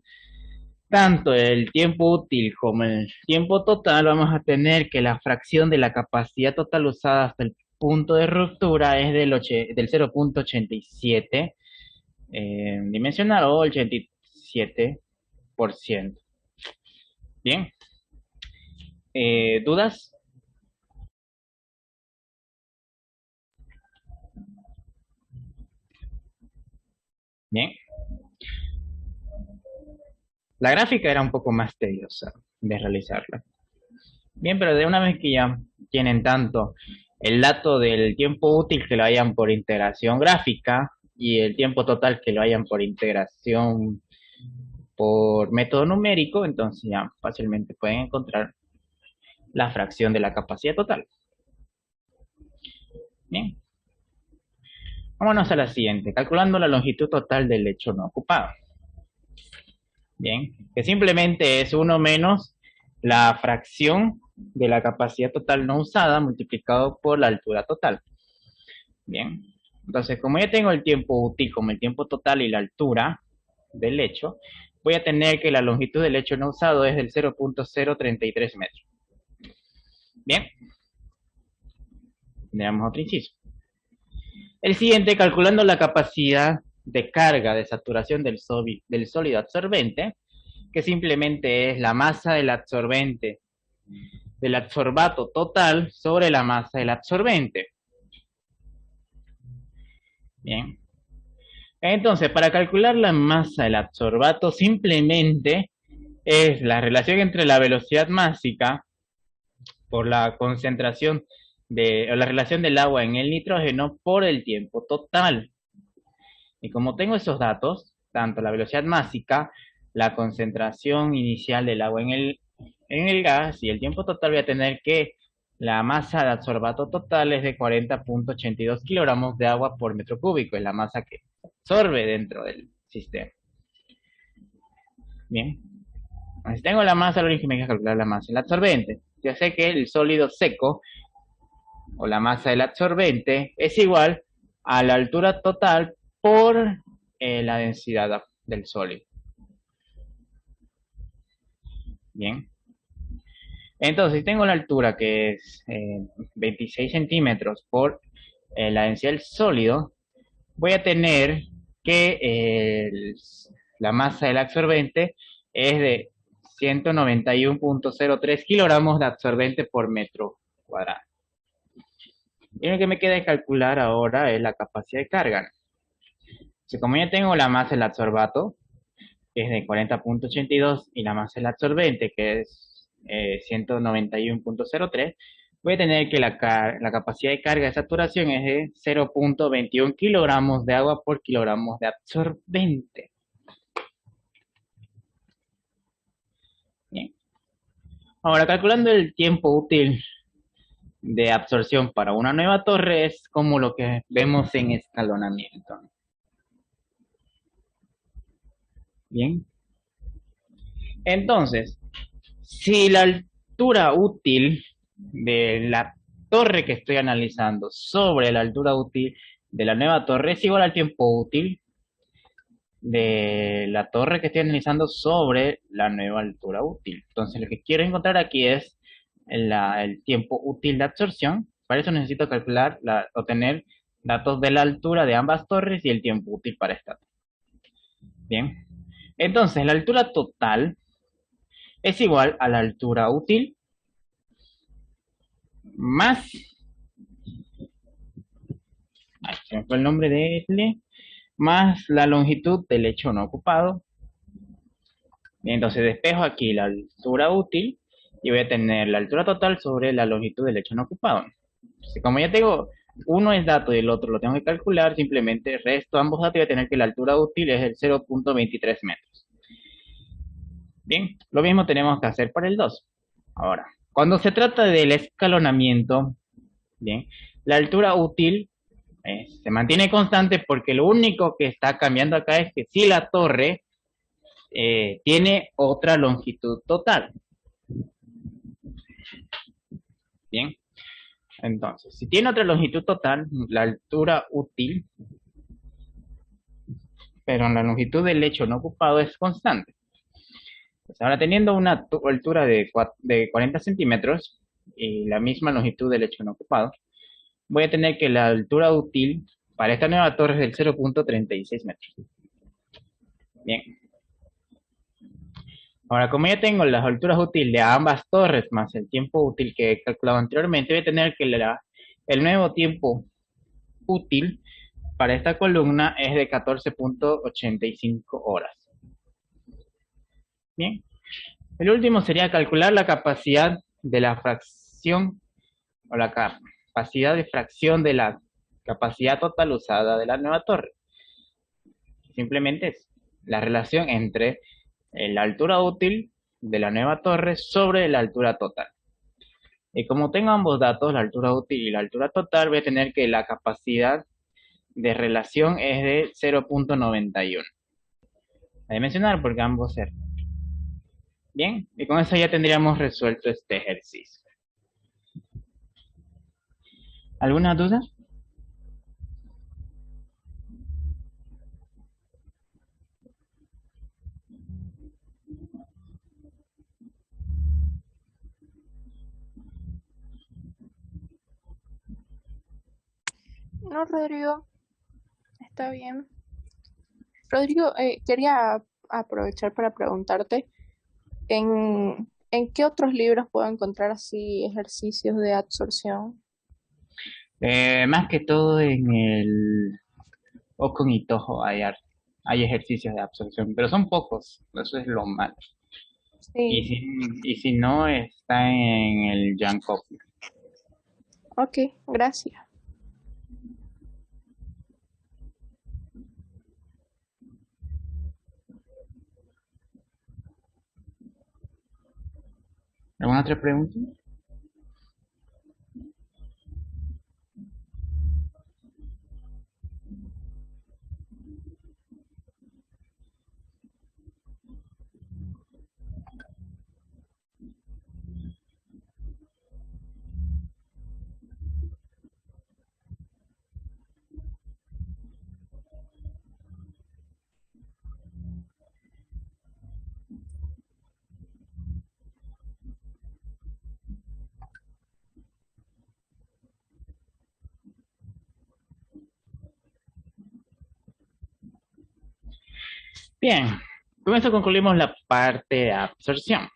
tanto el tiempo útil como el tiempo total, vamos a tener que la fracción de la capacidad total usada hasta el punto de ruptura es del 0,87 dimensional o el 87%. Bien. ¿Dudas? Bien. La gráfica era un poco más tediosa de realizarla. Bien, pero de una vez que ya tienen tanto el dato del tiempo útil que lo hayan por integración gráfica y el tiempo total que lo hayan por integración por método numérico, entonces ya fácilmente pueden encontrar la fracción de la capacidad total. Bien. Vámonos a la siguiente, calculando la longitud total del lecho no ocupado. Bien, que simplemente es 1 menos la fracción de la capacidad total no usada multiplicado por la altura total. Bien, entonces como ya tengo el tiempo útil como el tiempo total y la altura del lecho, voy a tener que la longitud del lecho no usado es del 0,033 metros. Bien, veamos otro inciso. El siguiente, calculando la capacidad de carga de saturación del sólido absorbente, que simplemente es la masa del absorbente, del absorbato total sobre la masa del absorbente. Bien. Entonces, para calcular la masa del absorbato, simplemente es la relación entre la velocidad másica por la concentración o la relación del agua en el nitrógeno por el tiempo total. Y como tengo esos datos, tanto la velocidad másica, la concentración inicial del agua en el gas y el tiempo total, voy a tener que la masa de absorbato total es de 40,82 kilogramos de agua por metro cúbico, es la masa que absorbe dentro del sistema. Bien, entonces tengo la masa, lo único que me hay que calcular la masa del absorbente. Ya sé que el sólido seco o la masa del absorbente es igual a la altura total por la densidad del sólido. Bien. Entonces, si tengo la altura que es 26 centímetros por la densidad del sólido, voy a tener que la masa del absorbente es de 191,03 kilogramos de absorbente por metro cuadrado. Y lo que me queda de calcular ahora es la capacidad de carga. Como ya tengo la masa del absorbato, que es de 40.82, y la masa del absorbente, que es 191.03, voy a tener que la capacidad de carga de saturación es de 0.21 kilogramos de agua por kilogramos de absorbente. Bien. Ahora, calculando el tiempo útil de absorción para una nueva torre es como lo que vemos en escalonamiento. Bien. Entonces, si la altura útil de la torre que estoy analizando sobre la altura útil de la nueva torre es igual al tiempo útil de la torre que estoy analizando sobre la nueva altura útil. Entonces, lo que quiero encontrar aquí es el tiempo útil de absorción. Para eso necesito calcular, obtener datos de la altura de ambas torres y el tiempo útil para esta. Bien. Entonces, la altura total es igual a la altura útil más, se me fue el nombre de este, más la longitud del lecho no ocupado. Bien, entonces despejo aquí la altura útil y voy a tener la altura total sobre la longitud del lecho no ocupado. Entonces, como ya tengo, uno es dato y el otro lo tengo que calcular, simplemente resto ambos datos y voy a tener que la altura útil es el 0.23 metros. Bien, lo mismo tenemos que hacer para el 2. Ahora, cuando se trata del escalonamiento, bien, la altura útil se mantiene constante porque lo único que está cambiando acá es que si la torre tiene otra longitud total. Bien, entonces, si tiene otra longitud total, la altura útil, pero la longitud del lecho no ocupado es constante. Pues ahora, teniendo una altura de 40 centímetros y la misma longitud del lecho no ocupado, voy a tener que la altura útil para esta nueva torre es del 0.36 metros. Bien. Ahora, como ya tengo las alturas útiles de ambas torres más el tiempo útil que he calculado anteriormente, voy a tener que el nuevo tiempo útil para esta columna es de 14.85 horas. Bien. El último sería calcular la capacidad de la fracción o la capacidad de fracción de la capacidad total usada de la nueva torre. Simplemente es la relación entre la altura útil de la nueva torre sobre la altura total. Y como tengo ambos datos, la altura útil y la altura total, voy a tener que la capacidad de relación es de 0.91. Hay que mencionar porque ambos ser. Bien, y con eso ya tendríamos resuelto este ejercicio. ¿Alguna duda? No, Rodrigo, está bien. Rodrigo, quería aprovechar para preguntarte, ¿en qué otros libros puedo encontrar así ejercicios de absorción? Más que todo en el Ocon y Toho hay ejercicios de absorción, pero son pocos, eso es lo malo. Sí, Y si no, está en el Jan Copy. ok, gracias. ¿Alguna otra pregunta? Bien, con eso concluimos la parte de absorción.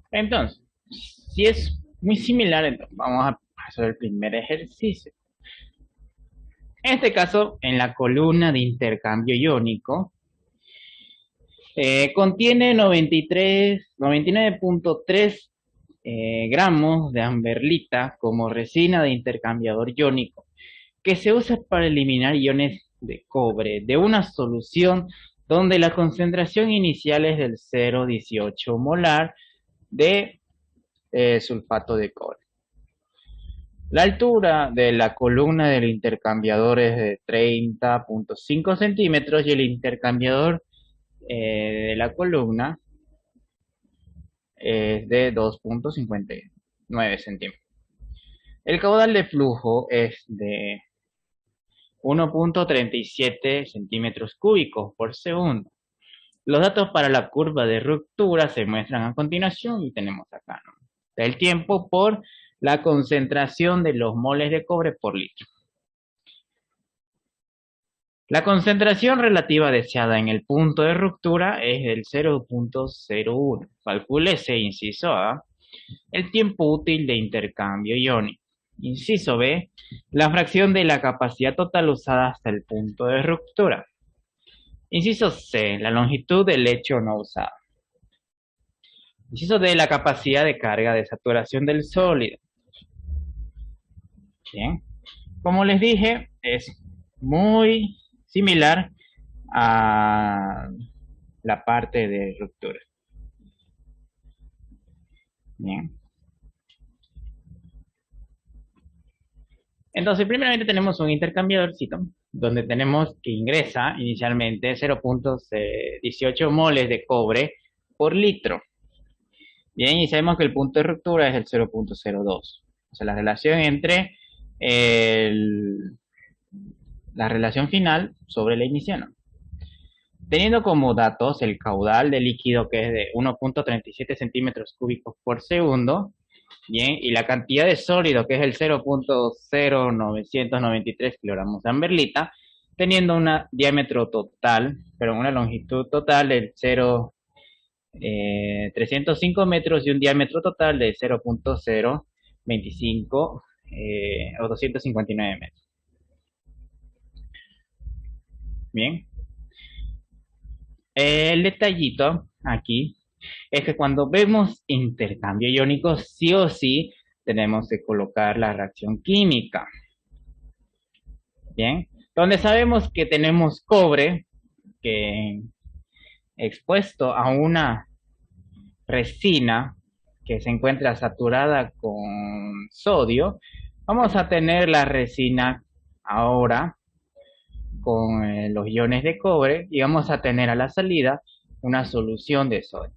Entonces, si es muy similar, entonces vamos a hacer el primer ejercicio. En este caso, en la columna de intercambio iónico, contiene 99.3 gramos de amberlita como resina de intercambiador iónico, que se usa para eliminar iones de cobre de una solución donde la concentración inicial es del 0,18 molar de sulfato de cobre. La altura de la columna del intercambiador es de 30.5 centímetros y el intercambiador de la columna es de 2.59 centímetros. El caudal de flujo es de 1.37 centímetros cúbicos por segundo. Los datos para la curva de ruptura se muestran a continuación y tenemos acá, ¿no? El tiempo por la concentración de los moles de cobre por litro. La concentración relativa deseada en el punto de ruptura es del 0.01. Calcúlese, inciso A, el tiempo útil de intercambio iónico. Inciso B, la fracción de la capacidad total usada hasta el punto de ruptura. Inciso C, la longitud del lecho no usado. Inciso D, la capacidad de carga de saturación del sólido. Bien, como les dije, es muy similar a la parte de ruptura. Bien. Entonces, primeramente tenemos un intercambiadorcito donde tenemos que ingresa inicialmente 0.18 moles de cobre por litro. Bien, y sabemos que el punto de ruptura es el 0.02. O sea, la relación entre la relación final sobre la inicial, ¿no? Teniendo como datos el caudal de líquido que es de 1.37 centímetros cúbicos por segundo, bien, y la cantidad de sólido que es el 0.0993 kilogramos de amberlita, teniendo un diámetro total, pero una longitud total del 305 metros y un diámetro total de 0.025 o 259 metros. Bien. El detallito aquí es que cuando vemos intercambio iónico, sí o sí tenemos que colocar la reacción química. Bien, donde sabemos que tenemos cobre que expuesto a una resina que se encuentra saturada con sodio, vamos a tener la resina ahora con los iones de cobre y vamos a tener a la salida una solución de sodio.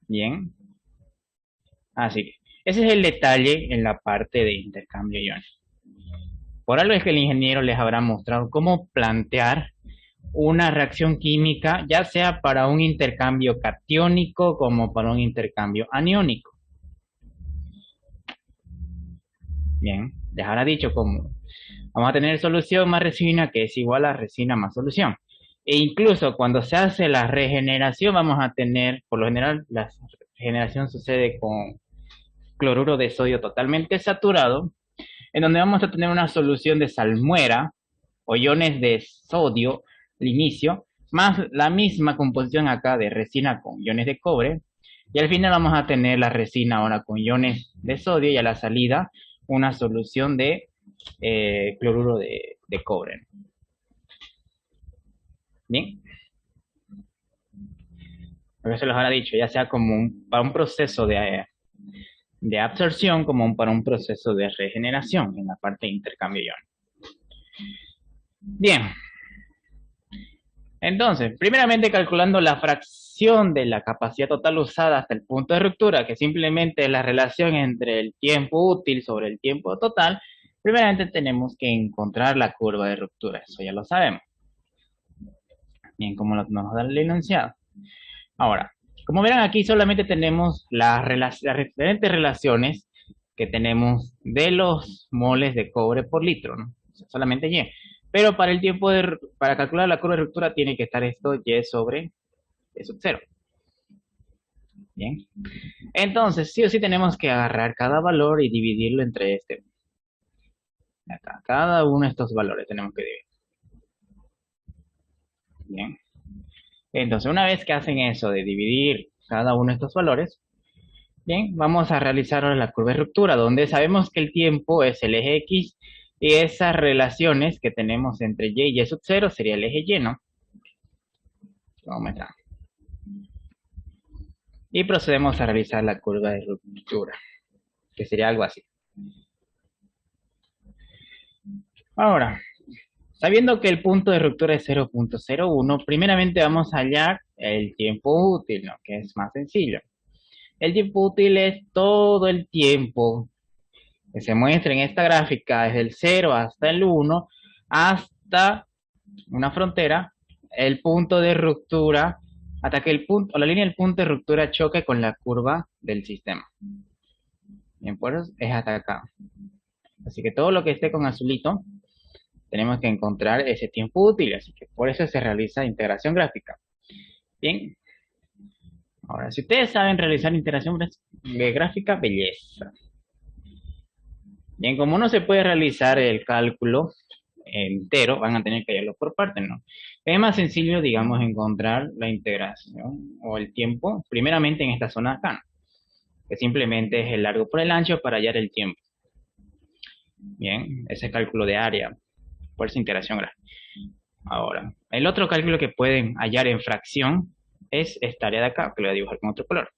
Bien, así que ese es el detalle en la parte de intercambio iónico. Por algo es que el ingeniero les habrá mostrado cómo plantear una reacción química, ya sea para un intercambio catiónico como para un intercambio aniónico. Bien, les habrá dicho cómo vamos a tener solución más resina que es igual a resina más solución. E incluso cuando se hace la regeneración vamos a tener, por lo general la regeneración sucede con cloruro de sodio totalmente saturado, en donde vamos a tener una solución de salmuera o iones de sodio al inicio, más la misma composición acá de resina con iones de cobre, y al final vamos a tener la resina ahora con iones de sodio y a la salida una solución de cloruro de cobre. Bien, porque se los habrá dicho, ya sea como para un proceso de absorción como para un proceso de regeneración en la parte de intercambio iónico. Bien, entonces, primeramente calculando la fracción de la capacidad total usada hasta el punto de ruptura, que simplemente es la relación entre el tiempo útil sobre el tiempo total, primeramente tenemos que encontrar la curva de ruptura, eso ya lo sabemos. Bien, como nos da el enunciado. Ahora, como verán aquí solamente tenemos las diferentes relaciones que tenemos de los moles de cobre por litro, ¿no? O sea, solamente Y. Pero para el tiempo para calcular la curva de ruptura tiene que estar esto Y sobre E sub 0. Bien. Entonces, sí o sí tenemos que agarrar cada valor y dividirlo entre este. Acá, cada uno de estos valores tenemos que dividir. Bien. Entonces, una vez que hacen eso de dividir cada uno de estos valores, bien, vamos a realizar ahora la curva de ruptura, donde sabemos que el tiempo es el eje X y esas relaciones que tenemos entre Y y Y sub 0 sería el eje Y, ¿no? Vamos a meter. Y procedemos a realizar la curva de ruptura, que sería algo así. Ahora, sabiendo que el punto de ruptura es 0.01, primeramente vamos a hallar el tiempo útil, ¿no? Que es más sencillo. El tiempo útil es todo el tiempo que se muestra en esta gráfica, desde el 0 hasta el 1, hasta una frontera, el punto de ruptura, hasta que el punto, o la línea del punto de ruptura choque con la curva del sistema. Bien, pues es hasta acá. Así que todo lo que esté con azulito, tenemos que encontrar ese tiempo útil, así que por eso se realiza integración gráfica. Bien, ahora si ustedes saben realizar integración gráfica, belleza. Bien, como no se puede realizar el cálculo entero, van a tener que hallarlo por partes, ¿no? Es más sencillo, digamos, encontrar la integración o el tiempo, primeramente en esta zona acá, ¿no? Que simplemente es el largo por el ancho para hallar el tiempo. Bien, ese cálculo de área, por esa integración gráfica. Ahora, el otro cálculo que pueden hallar en fracción es esta área de acá, que lo voy a dibujar con otro color.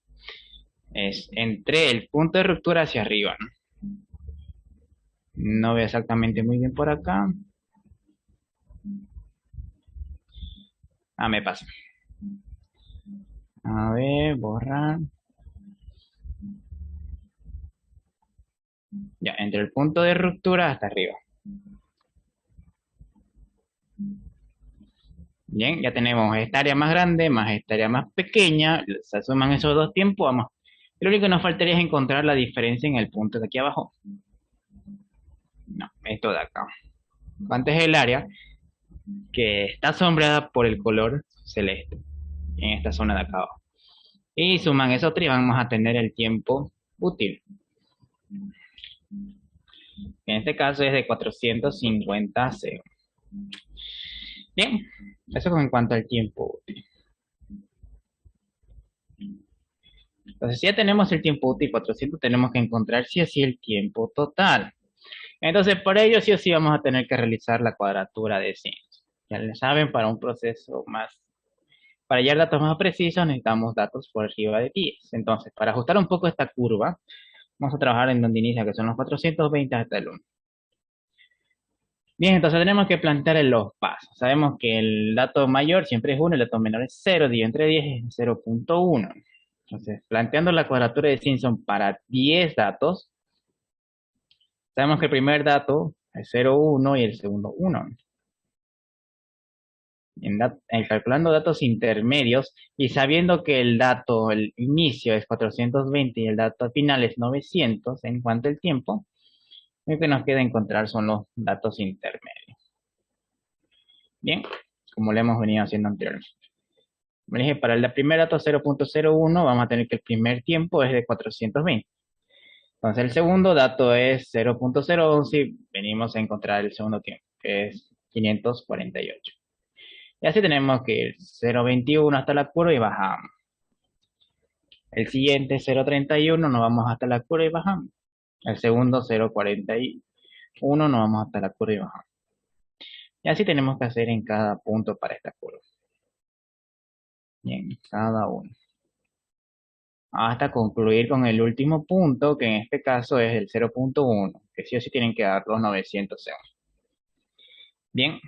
Es entre el punto de ruptura hacia arriba, ¿no? No veo exactamente muy bien por acá. Ah, me pasa. A ver, borrar. Ya, entre el punto de ruptura hasta arriba. Bien, ya tenemos esta área más grande más esta área más pequeña. Se suman esos dos tiempos, vamos. Lo único que nos faltaría es encontrar la diferencia en el punto de aquí abajo. No, esto de acá. ¿Cuánto es el área que está sombreada por el color celeste en esta zona de acá abajo? Y suman esos tres y vamos a tener el tiempo útil. En este caso es de 450 segundos. Bien, eso en cuanto al tiempo útil. Entonces, si ya tenemos el tiempo útil 400, tenemos que encontrar sí o sí el tiempo total. Entonces, por ello sí o sí vamos a tener que realizar la cuadratura de sin. Ya lo saben, para un proceso más, para hallar datos más precisos necesitamos datos por arriba de 10. Entonces, para ajustar un poco esta curva, vamos a trabajar en donde inicia, que son los 420 hasta el 1. Bien, entonces tenemos que plantear los pasos. Sabemos que el dato mayor siempre es 1, el dato menor es 0, dividido entre 10 es 0.1. Entonces, planteando la cuadratura de Simpson para 10 datos, sabemos que el primer dato es 0, 1 y el segundo 1. Calculando datos intermedios y sabiendo que el dato, el inicio es 420 y el dato final es 900 en cuanto al tiempo, lo que nos queda encontrar son los datos intermedios. Bien, como lo hemos venido haciendo anteriormente. Me dije, para el primer dato 0.01 vamos a tener que el primer tiempo es de 420. Entonces el segundo dato es 0.011 y venimos a encontrar el segundo tiempo, que es 548. Y así tenemos que ir 0.21 hasta la curva y bajamos. El siguiente 0.31 nos vamos hasta la curva y bajamos. El segundo 0.41 nos vamos hasta la curva y bajamos. Y así tenemos que hacer en cada punto para esta curva. Bien, cada uno. Hasta concluir con el último punto, que en este caso es el 0.1, que sí o sí tienen que dar los 900 segundos. Bien.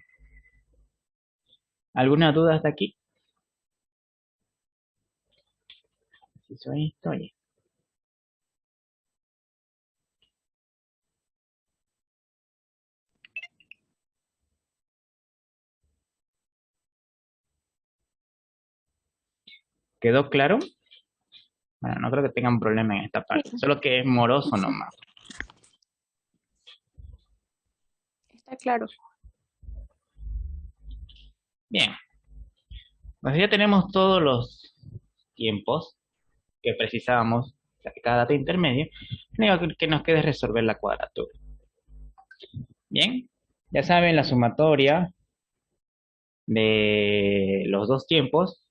¿Alguna duda hasta aquí? Si soy historia. ¿Quedó claro? Bueno, no creo que tengan problema en esta parte, Sí, solo que es moroso sí, nomás. está claro. Bien, pues ya tenemos todos los tiempos que precisábamos de cada dato intermedio. Lo único que nos queda es resolver la cuadratura. Bien, ya saben la sumatoria de los dos tiempos,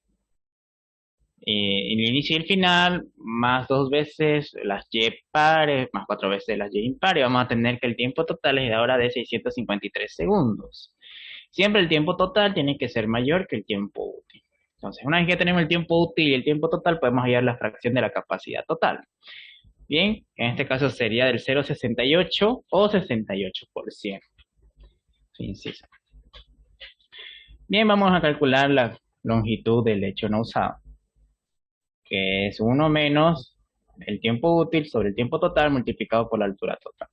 el inicio y el final, más dos veces las y pares, más cuatro veces las y impares, vamos a tener que el tiempo total es ahora de 653 segundos. Siempre el tiempo total tiene que ser mayor que el tiempo útil. Entonces, una vez que tenemos el tiempo útil y el tiempo total, podemos hallar la fracción de la capacidad total. Bien, en este caso sería del 0,68 o 68%. Inciso. Bien, vamos a calcular la longitud del hecho no usado, que es 1 menos el tiempo útil sobre el tiempo total multiplicado por la altura total.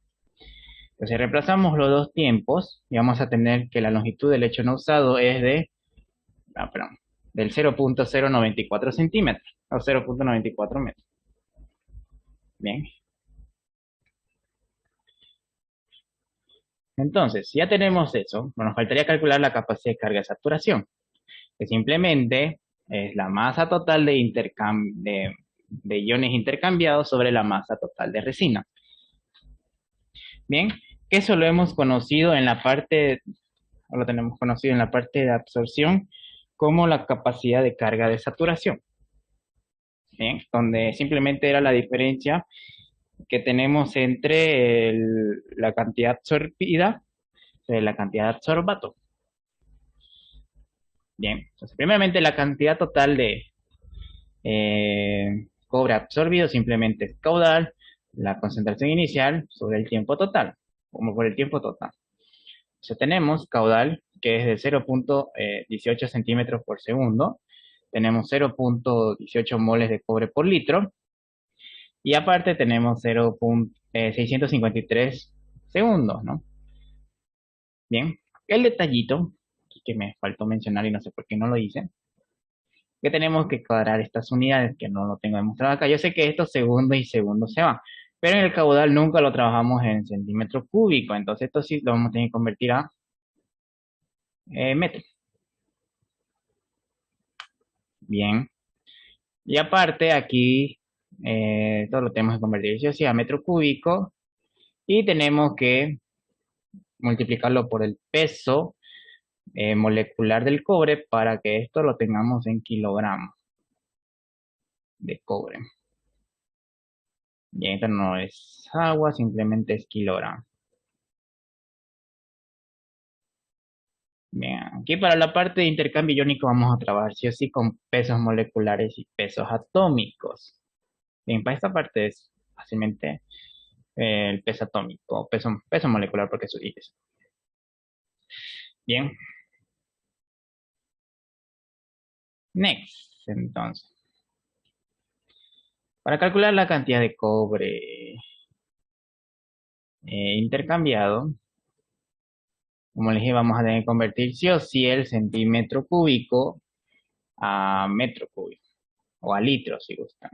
Entonces reemplazamos los dos tiempos y vamos a tener que la longitud del hecho no usado es del 0.094 centímetros o 0.94 metros. Bien. Entonces, ya tenemos eso, nos faltaría calcular la capacidad de carga de saturación, que simplemente es la masa total de iones intercambiados sobre la masa total de resina. Bien, que eso lo hemos conocido en la parte, o lo tenemos conocido en la parte de absorción como la capacidad de carga de saturación. Bien, donde simplemente era la diferencia que tenemos entre la cantidad absorbida de la cantidad de absorbato. Bien, entonces primeramente la cantidad total de cobre absorbido simplemente es caudal, la concentración inicial sobre el tiempo total, como por el tiempo total. Entonces tenemos caudal que es de 0.18 centímetros por segundo, tenemos 0.18 moles de cobre por litro, y aparte tenemos 0.653 segundos, ¿no? Bien, el detallito que me faltó mencionar y no sé por qué no lo hice, que tenemos que cuadrar estas unidades, que no lo tengo demostrado acá. Yo sé que estos segundos y segundos se van, pero en el caudal nunca lo trabajamos en centímetros cúbicos, entonces esto sí lo vamos a tener que convertir a metros. Bien, y aparte aquí, esto lo tenemos que convertir sí o sí a metro cúbico, y tenemos que multiplicarlo por el peso molecular del cobre para que esto lo tengamos en kilogramos de cobre. Bien, esto no es agua, simplemente es kilogramo. Bien, aquí para la parte de intercambio iónico vamos a trabajar sí o sí con pesos moleculares y pesos atómicos. Bien, para esta parte es fácilmente el peso atómico, peso molecular porque es eso. Bien. Next, entonces. Para calcular la cantidad de cobre intercambiado, como les dije, vamos a tener que convertir sí o sí el centímetro cúbico a metro cúbico, o a litro si gustan.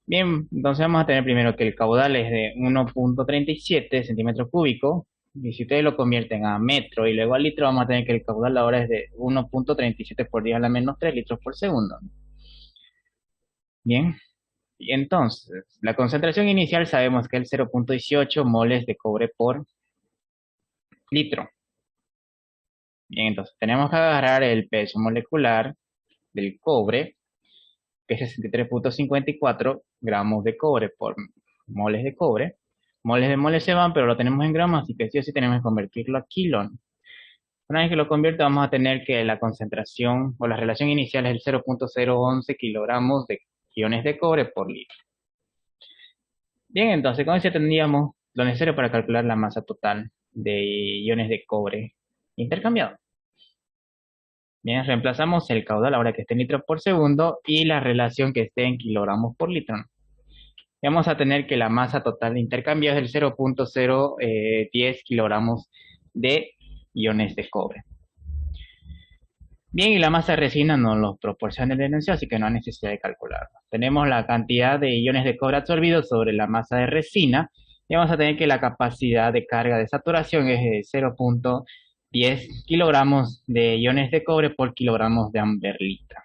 Bien, entonces vamos a tener primero que el caudal es de 1.37 centímetros cúbicos, y si ustedes lo convierten a metro y luego a litro, vamos a tener que el caudal ahora es de 1.37 por 10 a la menos 3 litros por segundo. Bien, y entonces, la concentración inicial sabemos que es 0.18 moles de cobre por litro. Bien, entonces tenemos que agarrar el peso molecular del cobre, que es 63.54 gramos de cobre por moles de cobre. Moles de moles se van, pero lo tenemos en gramos, así que sí o sí tenemos que convertirlo a kilo. Una vez que lo convierta, vamos a tener que la concentración o la relación inicial es el 0.011 kilogramos de iones de cobre por litro. Bien, entonces con eso tendríamos lo necesario para calcular la masa total de iones de cobre intercambiados. Bien, reemplazamos el caudal ahora que esté en litros por segundo y la relación que esté en kilogramos por litro. Vamos a tener que la masa total de intercambio es del 0.010 kilogramos de iones de cobre. Bien, y la masa de resina nos lo proporciona el enunciado, así que no hay necesidad de calcularlo. Tenemos la cantidad de iones de cobre absorbidos sobre la masa de resina y vamos a tener que la capacidad de carga de saturación es de 0.10 kilogramos de iones de cobre por kilogramos de amberlita.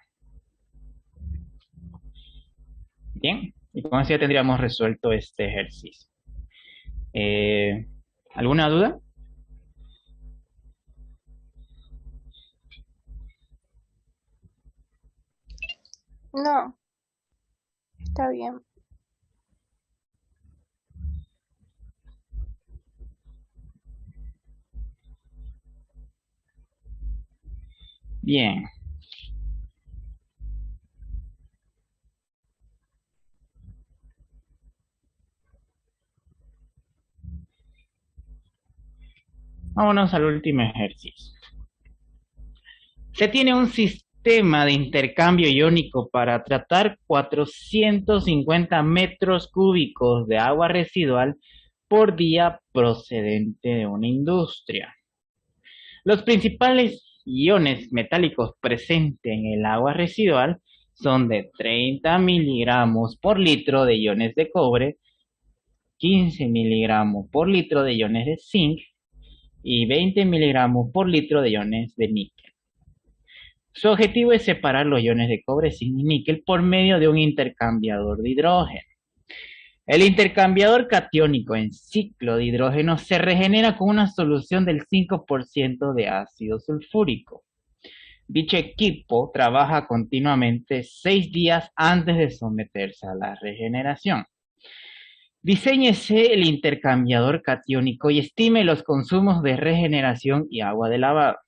Bien, y con eso ya tendríamos resuelto este ejercicio. ¿Alguna duda? No, está bien. Bien. Vámonos al último ejercicio. Se tiene un sistema de intercambio iónico para tratar 450 metros cúbicos de agua residual por día procedente de una industria. Los principales iones metálicos presentes en el agua residual son de 30 miligramos por litro de iones de cobre, 15 miligramos por litro de iones de zinc y 20 miligramos por litro de iones de níquel. Su objetivo es separar los iones de cobre, zinc y níquel por medio de un intercambiador de hidrógeno. El intercambiador catiónico en ciclo de hidrógeno se regenera con una solución del 5% de ácido sulfúrico. Dicho equipo trabaja continuamente 6 días antes de someterse a la regeneración. Diséñese el intercambiador catiónico y estime los consumos de regeneración y agua de lavado.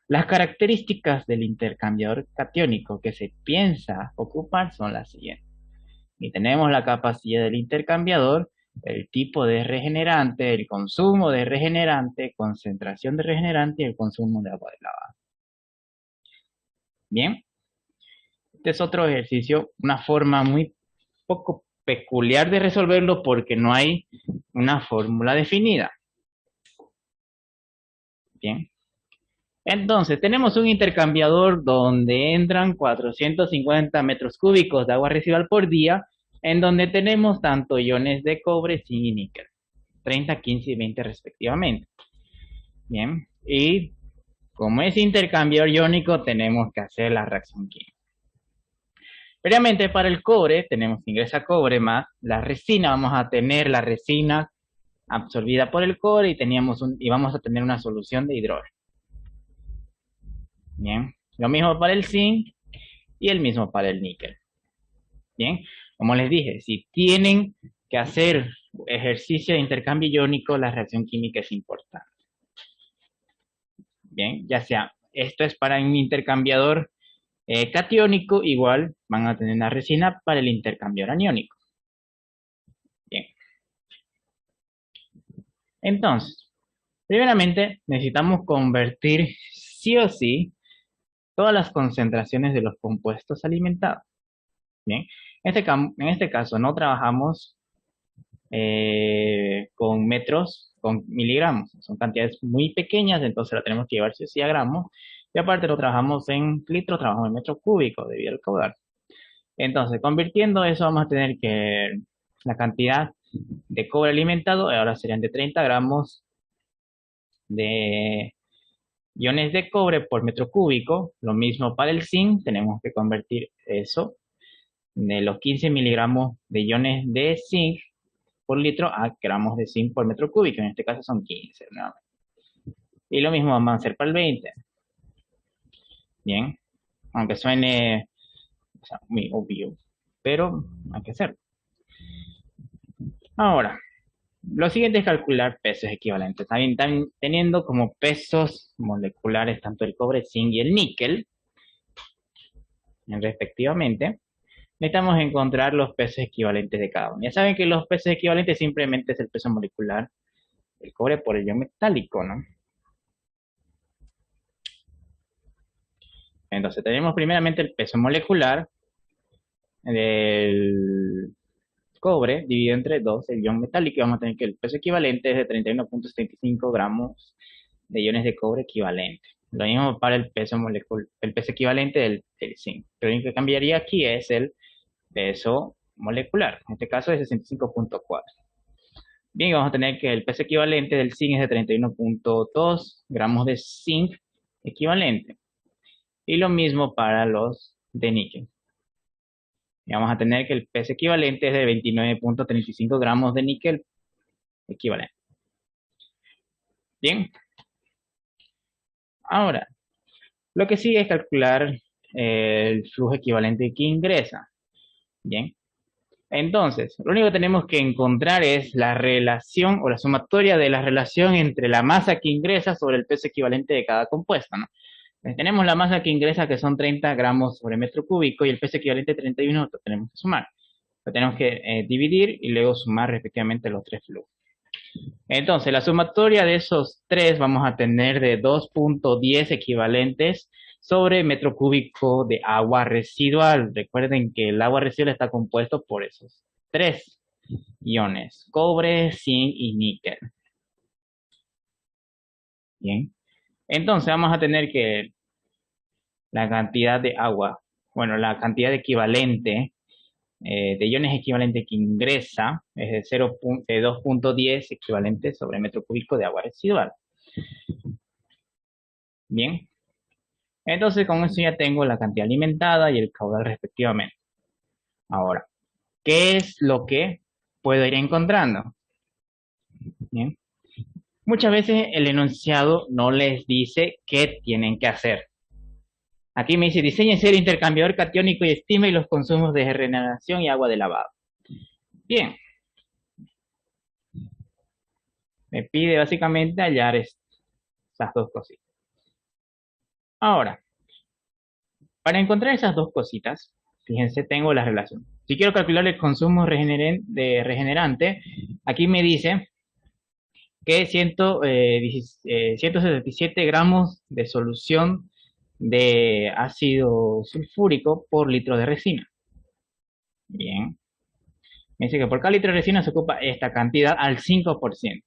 Las características del intercambiador catiónico que se piensa ocupar son las siguientes. Y tenemos la capacidad del intercambiador, el tipo de regenerante, el consumo de regenerante, concentración de regenerante y el consumo de agua de lavado. Bien, este es otro ejercicio, una forma muy poco peculiar de resolverlo porque no hay una fórmula definida. Bien. Entonces, tenemos un intercambiador donde entran 450 metros cúbicos de agua residual por día, en donde tenemos tanto iones de cobre, zinc y níquel, 30, 15 y 20 respectivamente. Bien, y como es intercambiador iónico, tenemos que hacer la reacción química. Previamente para el cobre, tenemos que ingresar cobre más la resina, vamos a tener la resina absorbida por el cobre y vamos a tener una solución de hidrógeno. Bien, lo mismo para el zinc y el mismo para el níquel. Bien, como les dije, si tienen que hacer ejercicio de intercambio iónico, la reacción química es importante. Bien, ya sea, esto es para un intercambiador catiónico, igual van a tener una resina para el intercambiador aniónico. Bien, entonces, primeramente necesitamos convertir sí o sí todas las concentraciones de los compuestos alimentados. Bien, en este caso no trabajamos con metros, con miligramos. Son cantidades muy pequeñas, entonces la tenemos que llevar sí o sí a gramos. Y aparte no trabajamos en litros, trabajamos en metro cúbico debido al caudal. Entonces, convirtiendo eso, vamos a tener que la cantidad de cobre alimentado ahora serían de 30 gramos de iones de cobre por metro cúbico. Lo mismo para el zinc, tenemos que convertir eso de los 15 miligramos de iones de zinc por litro a gramos de zinc por metro cúbico. En este caso son 15. ¿No? Y lo mismo vamos a hacer para el 20. Bien, aunque suene muy obvio, pero hay que hacerlo. Ahora, lo siguiente es calcular pesos equivalentes. También teniendo como pesos moleculares tanto el cobre, zinc y el níquel, respectivamente, necesitamos encontrar los pesos equivalentes de cada uno. Ya saben que los pesos equivalentes simplemente es el peso molecular del cobre por el ion metálico, ¿no? Entonces tenemos primeramente el peso molecular del cobre dividido entre 2, el ion metálico, y vamos a tener que el peso equivalente es de 31.75 gramos de iones de cobre equivalente. Lo mismo para el peso molecular, el peso equivalente del zinc. Lo único que cambiaría aquí es el peso molecular. En este caso es 65.4. Bien, vamos a tener que el peso equivalente del zinc es de 31.2 gramos de zinc equivalente. Y lo mismo para los de níquel. Y vamos a tener que el peso equivalente es de 29.35 gramos de níquel equivalente. Bien. Ahora, lo que sigue es calcular el flujo equivalente que ingresa. Bien. Entonces, lo único que tenemos que encontrar es la relación o la sumatoria de la relación entre la masa que ingresa sobre el peso equivalente de cada compuesto, ¿no? Tenemos la masa que ingresa que son 30 gramos sobre metro cúbico y el peso equivalente 31, lo tenemos que sumar. Lo tenemos que dividir y luego sumar respectivamente los tres flujos. Entonces, la sumatoria de esos tres vamos a tener de 2.10 equivalentes sobre metro cúbico de agua residual. Recuerden que el agua residual está compuesto por esos tres iones: cobre, zinc y níquel. Bien. Entonces vamos a tener que la cantidad de agua, bueno, la cantidad equivalente de iones equivalente que ingresa es de 2.10 equivalente sobre metro cúbico de agua residual. Bien. Entonces con eso ya tengo la cantidad alimentada y el caudal respectivamente. Ahora, ¿qué es lo que puedo ir encontrando? Bien. Muchas veces el enunciado no les dice qué tienen que hacer. Aquí me dice, diseñe el intercambiador catiónico y estime los consumos de regeneración y agua de lavado. Bien. Me pide básicamente hallar esas dos cositas. Ahora, para encontrar esas dos cositas, fíjense, tengo la relación. Si quiero calcular el consumo de regenerante, aquí me dice que 177 gramos de solución de ácido sulfúrico por litro de resina. Bien. Me dice que por cada litro de resina se ocupa esta cantidad al 5%.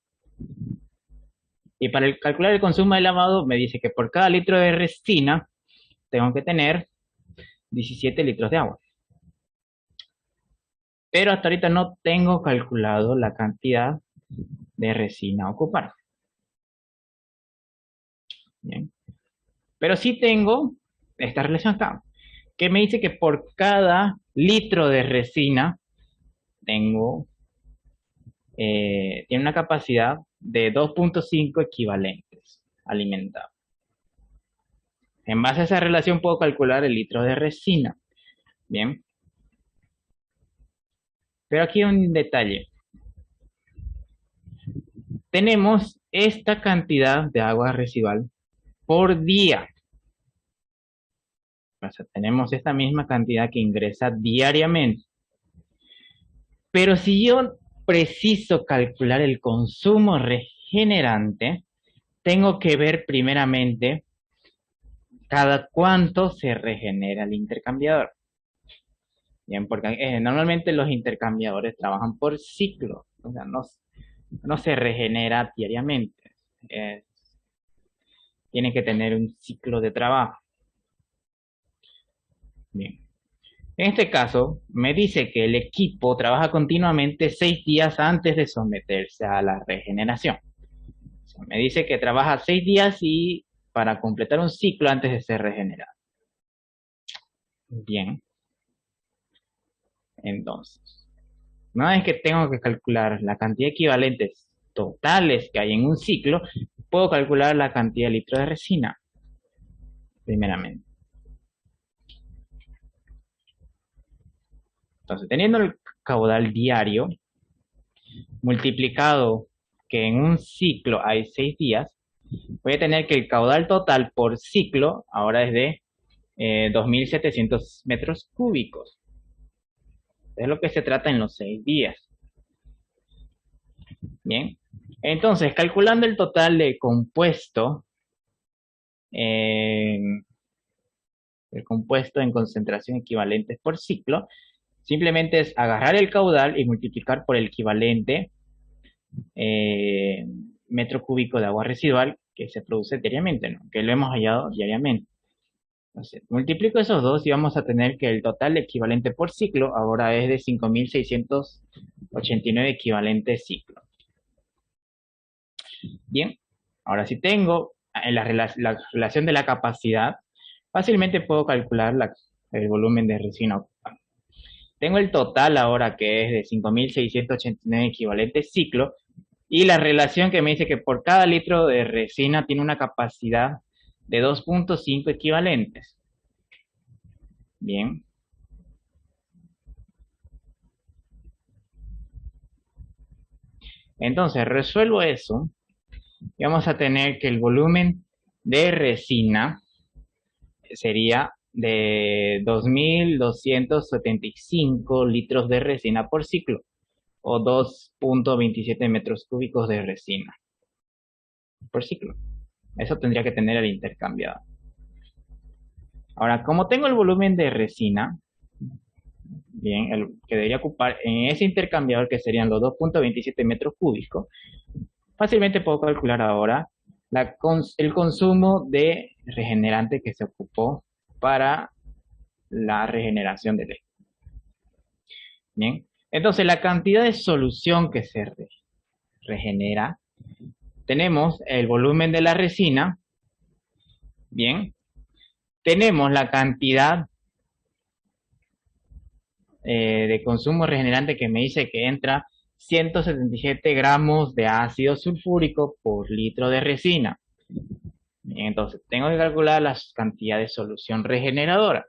Y para calcular el consumo de lavado, me dice que por cada litro de resina tengo que tener 17 litros de agua. Pero hasta ahorita no tengo calculado la cantidad de resina a ocupar. Bien. Pero sí tengo esta relación acá, que me dice que por cada litro de resina tiene una capacidad de 2.5 equivalentes alimentados. En base a esa relación puedo calcular el litro de resina. Bien. Pero aquí hay un detalle. Tenemos esta cantidad de agua residual por día. O sea, tenemos esta misma cantidad que ingresa diariamente. Pero si yo preciso calcular el consumo regenerante, tengo que ver primeramente cada cuánto se regenera el intercambiador. Bien, porque normalmente los intercambiadores trabajan por ciclo, o sea, no se regenera diariamente. Tiene que tener un ciclo de trabajo. Bien. En este caso, me dice que el equipo trabaja continuamente 6 días antes de someterse a la regeneración. O sea, me dice que trabaja 6 días y para completar un ciclo antes de ser regenerado. Bien. Entonces, una vez que tengo que calcular la cantidad de equivalentes totales que hay en un ciclo, puedo calcular la cantidad de litros de resina, primeramente. Entonces, teniendo el caudal diario, multiplicado que en un ciclo hay 6 días, voy a tener que el caudal total por ciclo ahora es de 2.700 metros cúbicos. Es lo que se trata en los 6 días. Bien. Entonces, calculando el total de compuesto, el compuesto en concentración equivalentes por ciclo, simplemente es agarrar el caudal y multiplicar por el equivalente metro cúbico de agua residual que se produce diariamente, ¿no? Que lo hemos hallado diariamente. Entonces, multiplico esos dos y vamos a tener que el total equivalente por ciclo ahora es de 5.689 equivalentes ciclos. Bien, ahora si tengo la relación de la capacidad, fácilmente puedo calcular el volumen de resina ocupado. Tengo el total ahora que es de 5.689 equivalentes ciclo y la relación que me dice que por cada litro de resina tiene una capacidad de 2.5 equivalentes. Bien. Entonces, resuelvo eso y vamos a tener que el volumen de resina sería de 2.275 litros de resina por ciclo o 2.27 metros cúbicos de resina por ciclo. Eso tendría que tener el intercambiador. Ahora, como tengo el volumen de resina, bien, el que debería ocupar en ese intercambiador que serían los 2.27 metros cúbicos, fácilmente puedo calcular ahora el consumo de regenerante que se ocupó para la regeneración del eje. Bien, entonces la cantidad de solución que se regenera, tenemos el volumen de la resina, bien, tenemos la cantidad de consumo regenerante que me dice que entra 177 gramos de ácido sulfúrico por litro de resina. Bien, entonces, tengo que calcular la cantidad de solución regeneradora.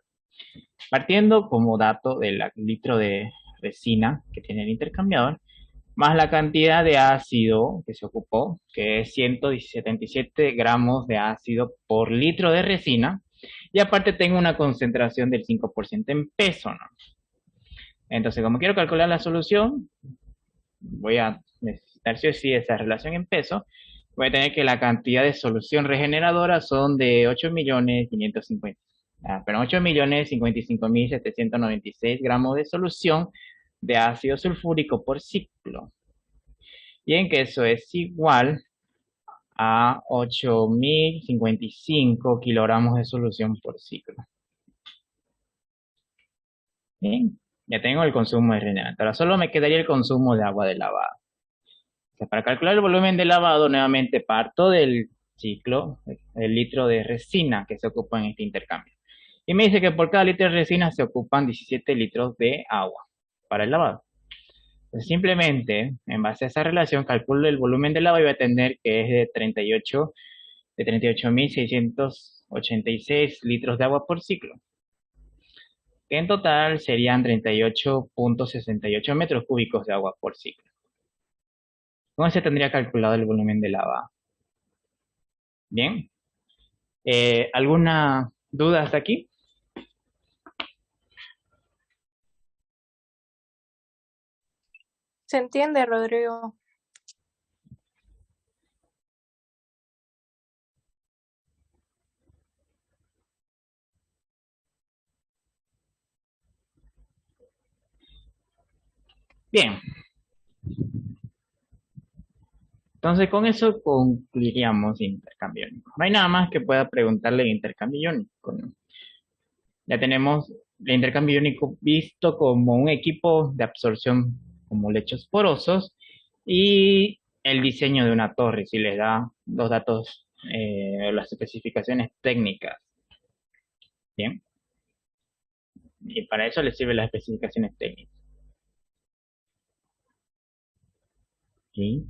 Partiendo como dato del litro de resina que tiene el intercambiador, más la cantidad de ácido que se ocupó, que es 177 gramos de ácido por litro de resina, y aparte tengo una concentración del 5% en peso, ¿no? Entonces, como quiero calcular la solución, voy a necesitar sí o sí esa relación en peso. Voy a tener que la cantidad de solución regeneradora son de 8.550.000, perdón, 8.055.796 gramos de solución de ácido sulfúrico por ciclo. Y en que eso es igual a 8.055 kilogramos de solución por ciclo. Bien, ya tengo el consumo de regenerante. Ahora solo me quedaría el consumo de agua de lavado. O sea, para calcular el volumen de lavado, nuevamente parto del ciclo, el litro de resina que se ocupa en este intercambio. Y me dice que por cada litro de resina se ocupan 17 litros de agua para el lavado. Entonces, simplemente, en base a esa relación, calculo el volumen de lavado y voy a tener que es de 38.686 litros de agua por ciclo. Que en total serían 38.68 metros cúbicos de agua por ciclo. ¿Cómo se tendría calculado el volumen de lavado? Bien. ¿Alguna duda hasta aquí? ¿Se entiende, Rodrigo? Bien. Entonces, con eso concluiríamos intercambio iónico. No hay nada más que pueda preguntarle de intercambio iónico, ¿no? Ya tenemos el intercambio iónico visto como un equipo de absorción como lechos porosos y el diseño de una torre, si les da los datos, las especificaciones técnicas. Bien. Y para eso les sirven las especificaciones técnicas. ¿Sí?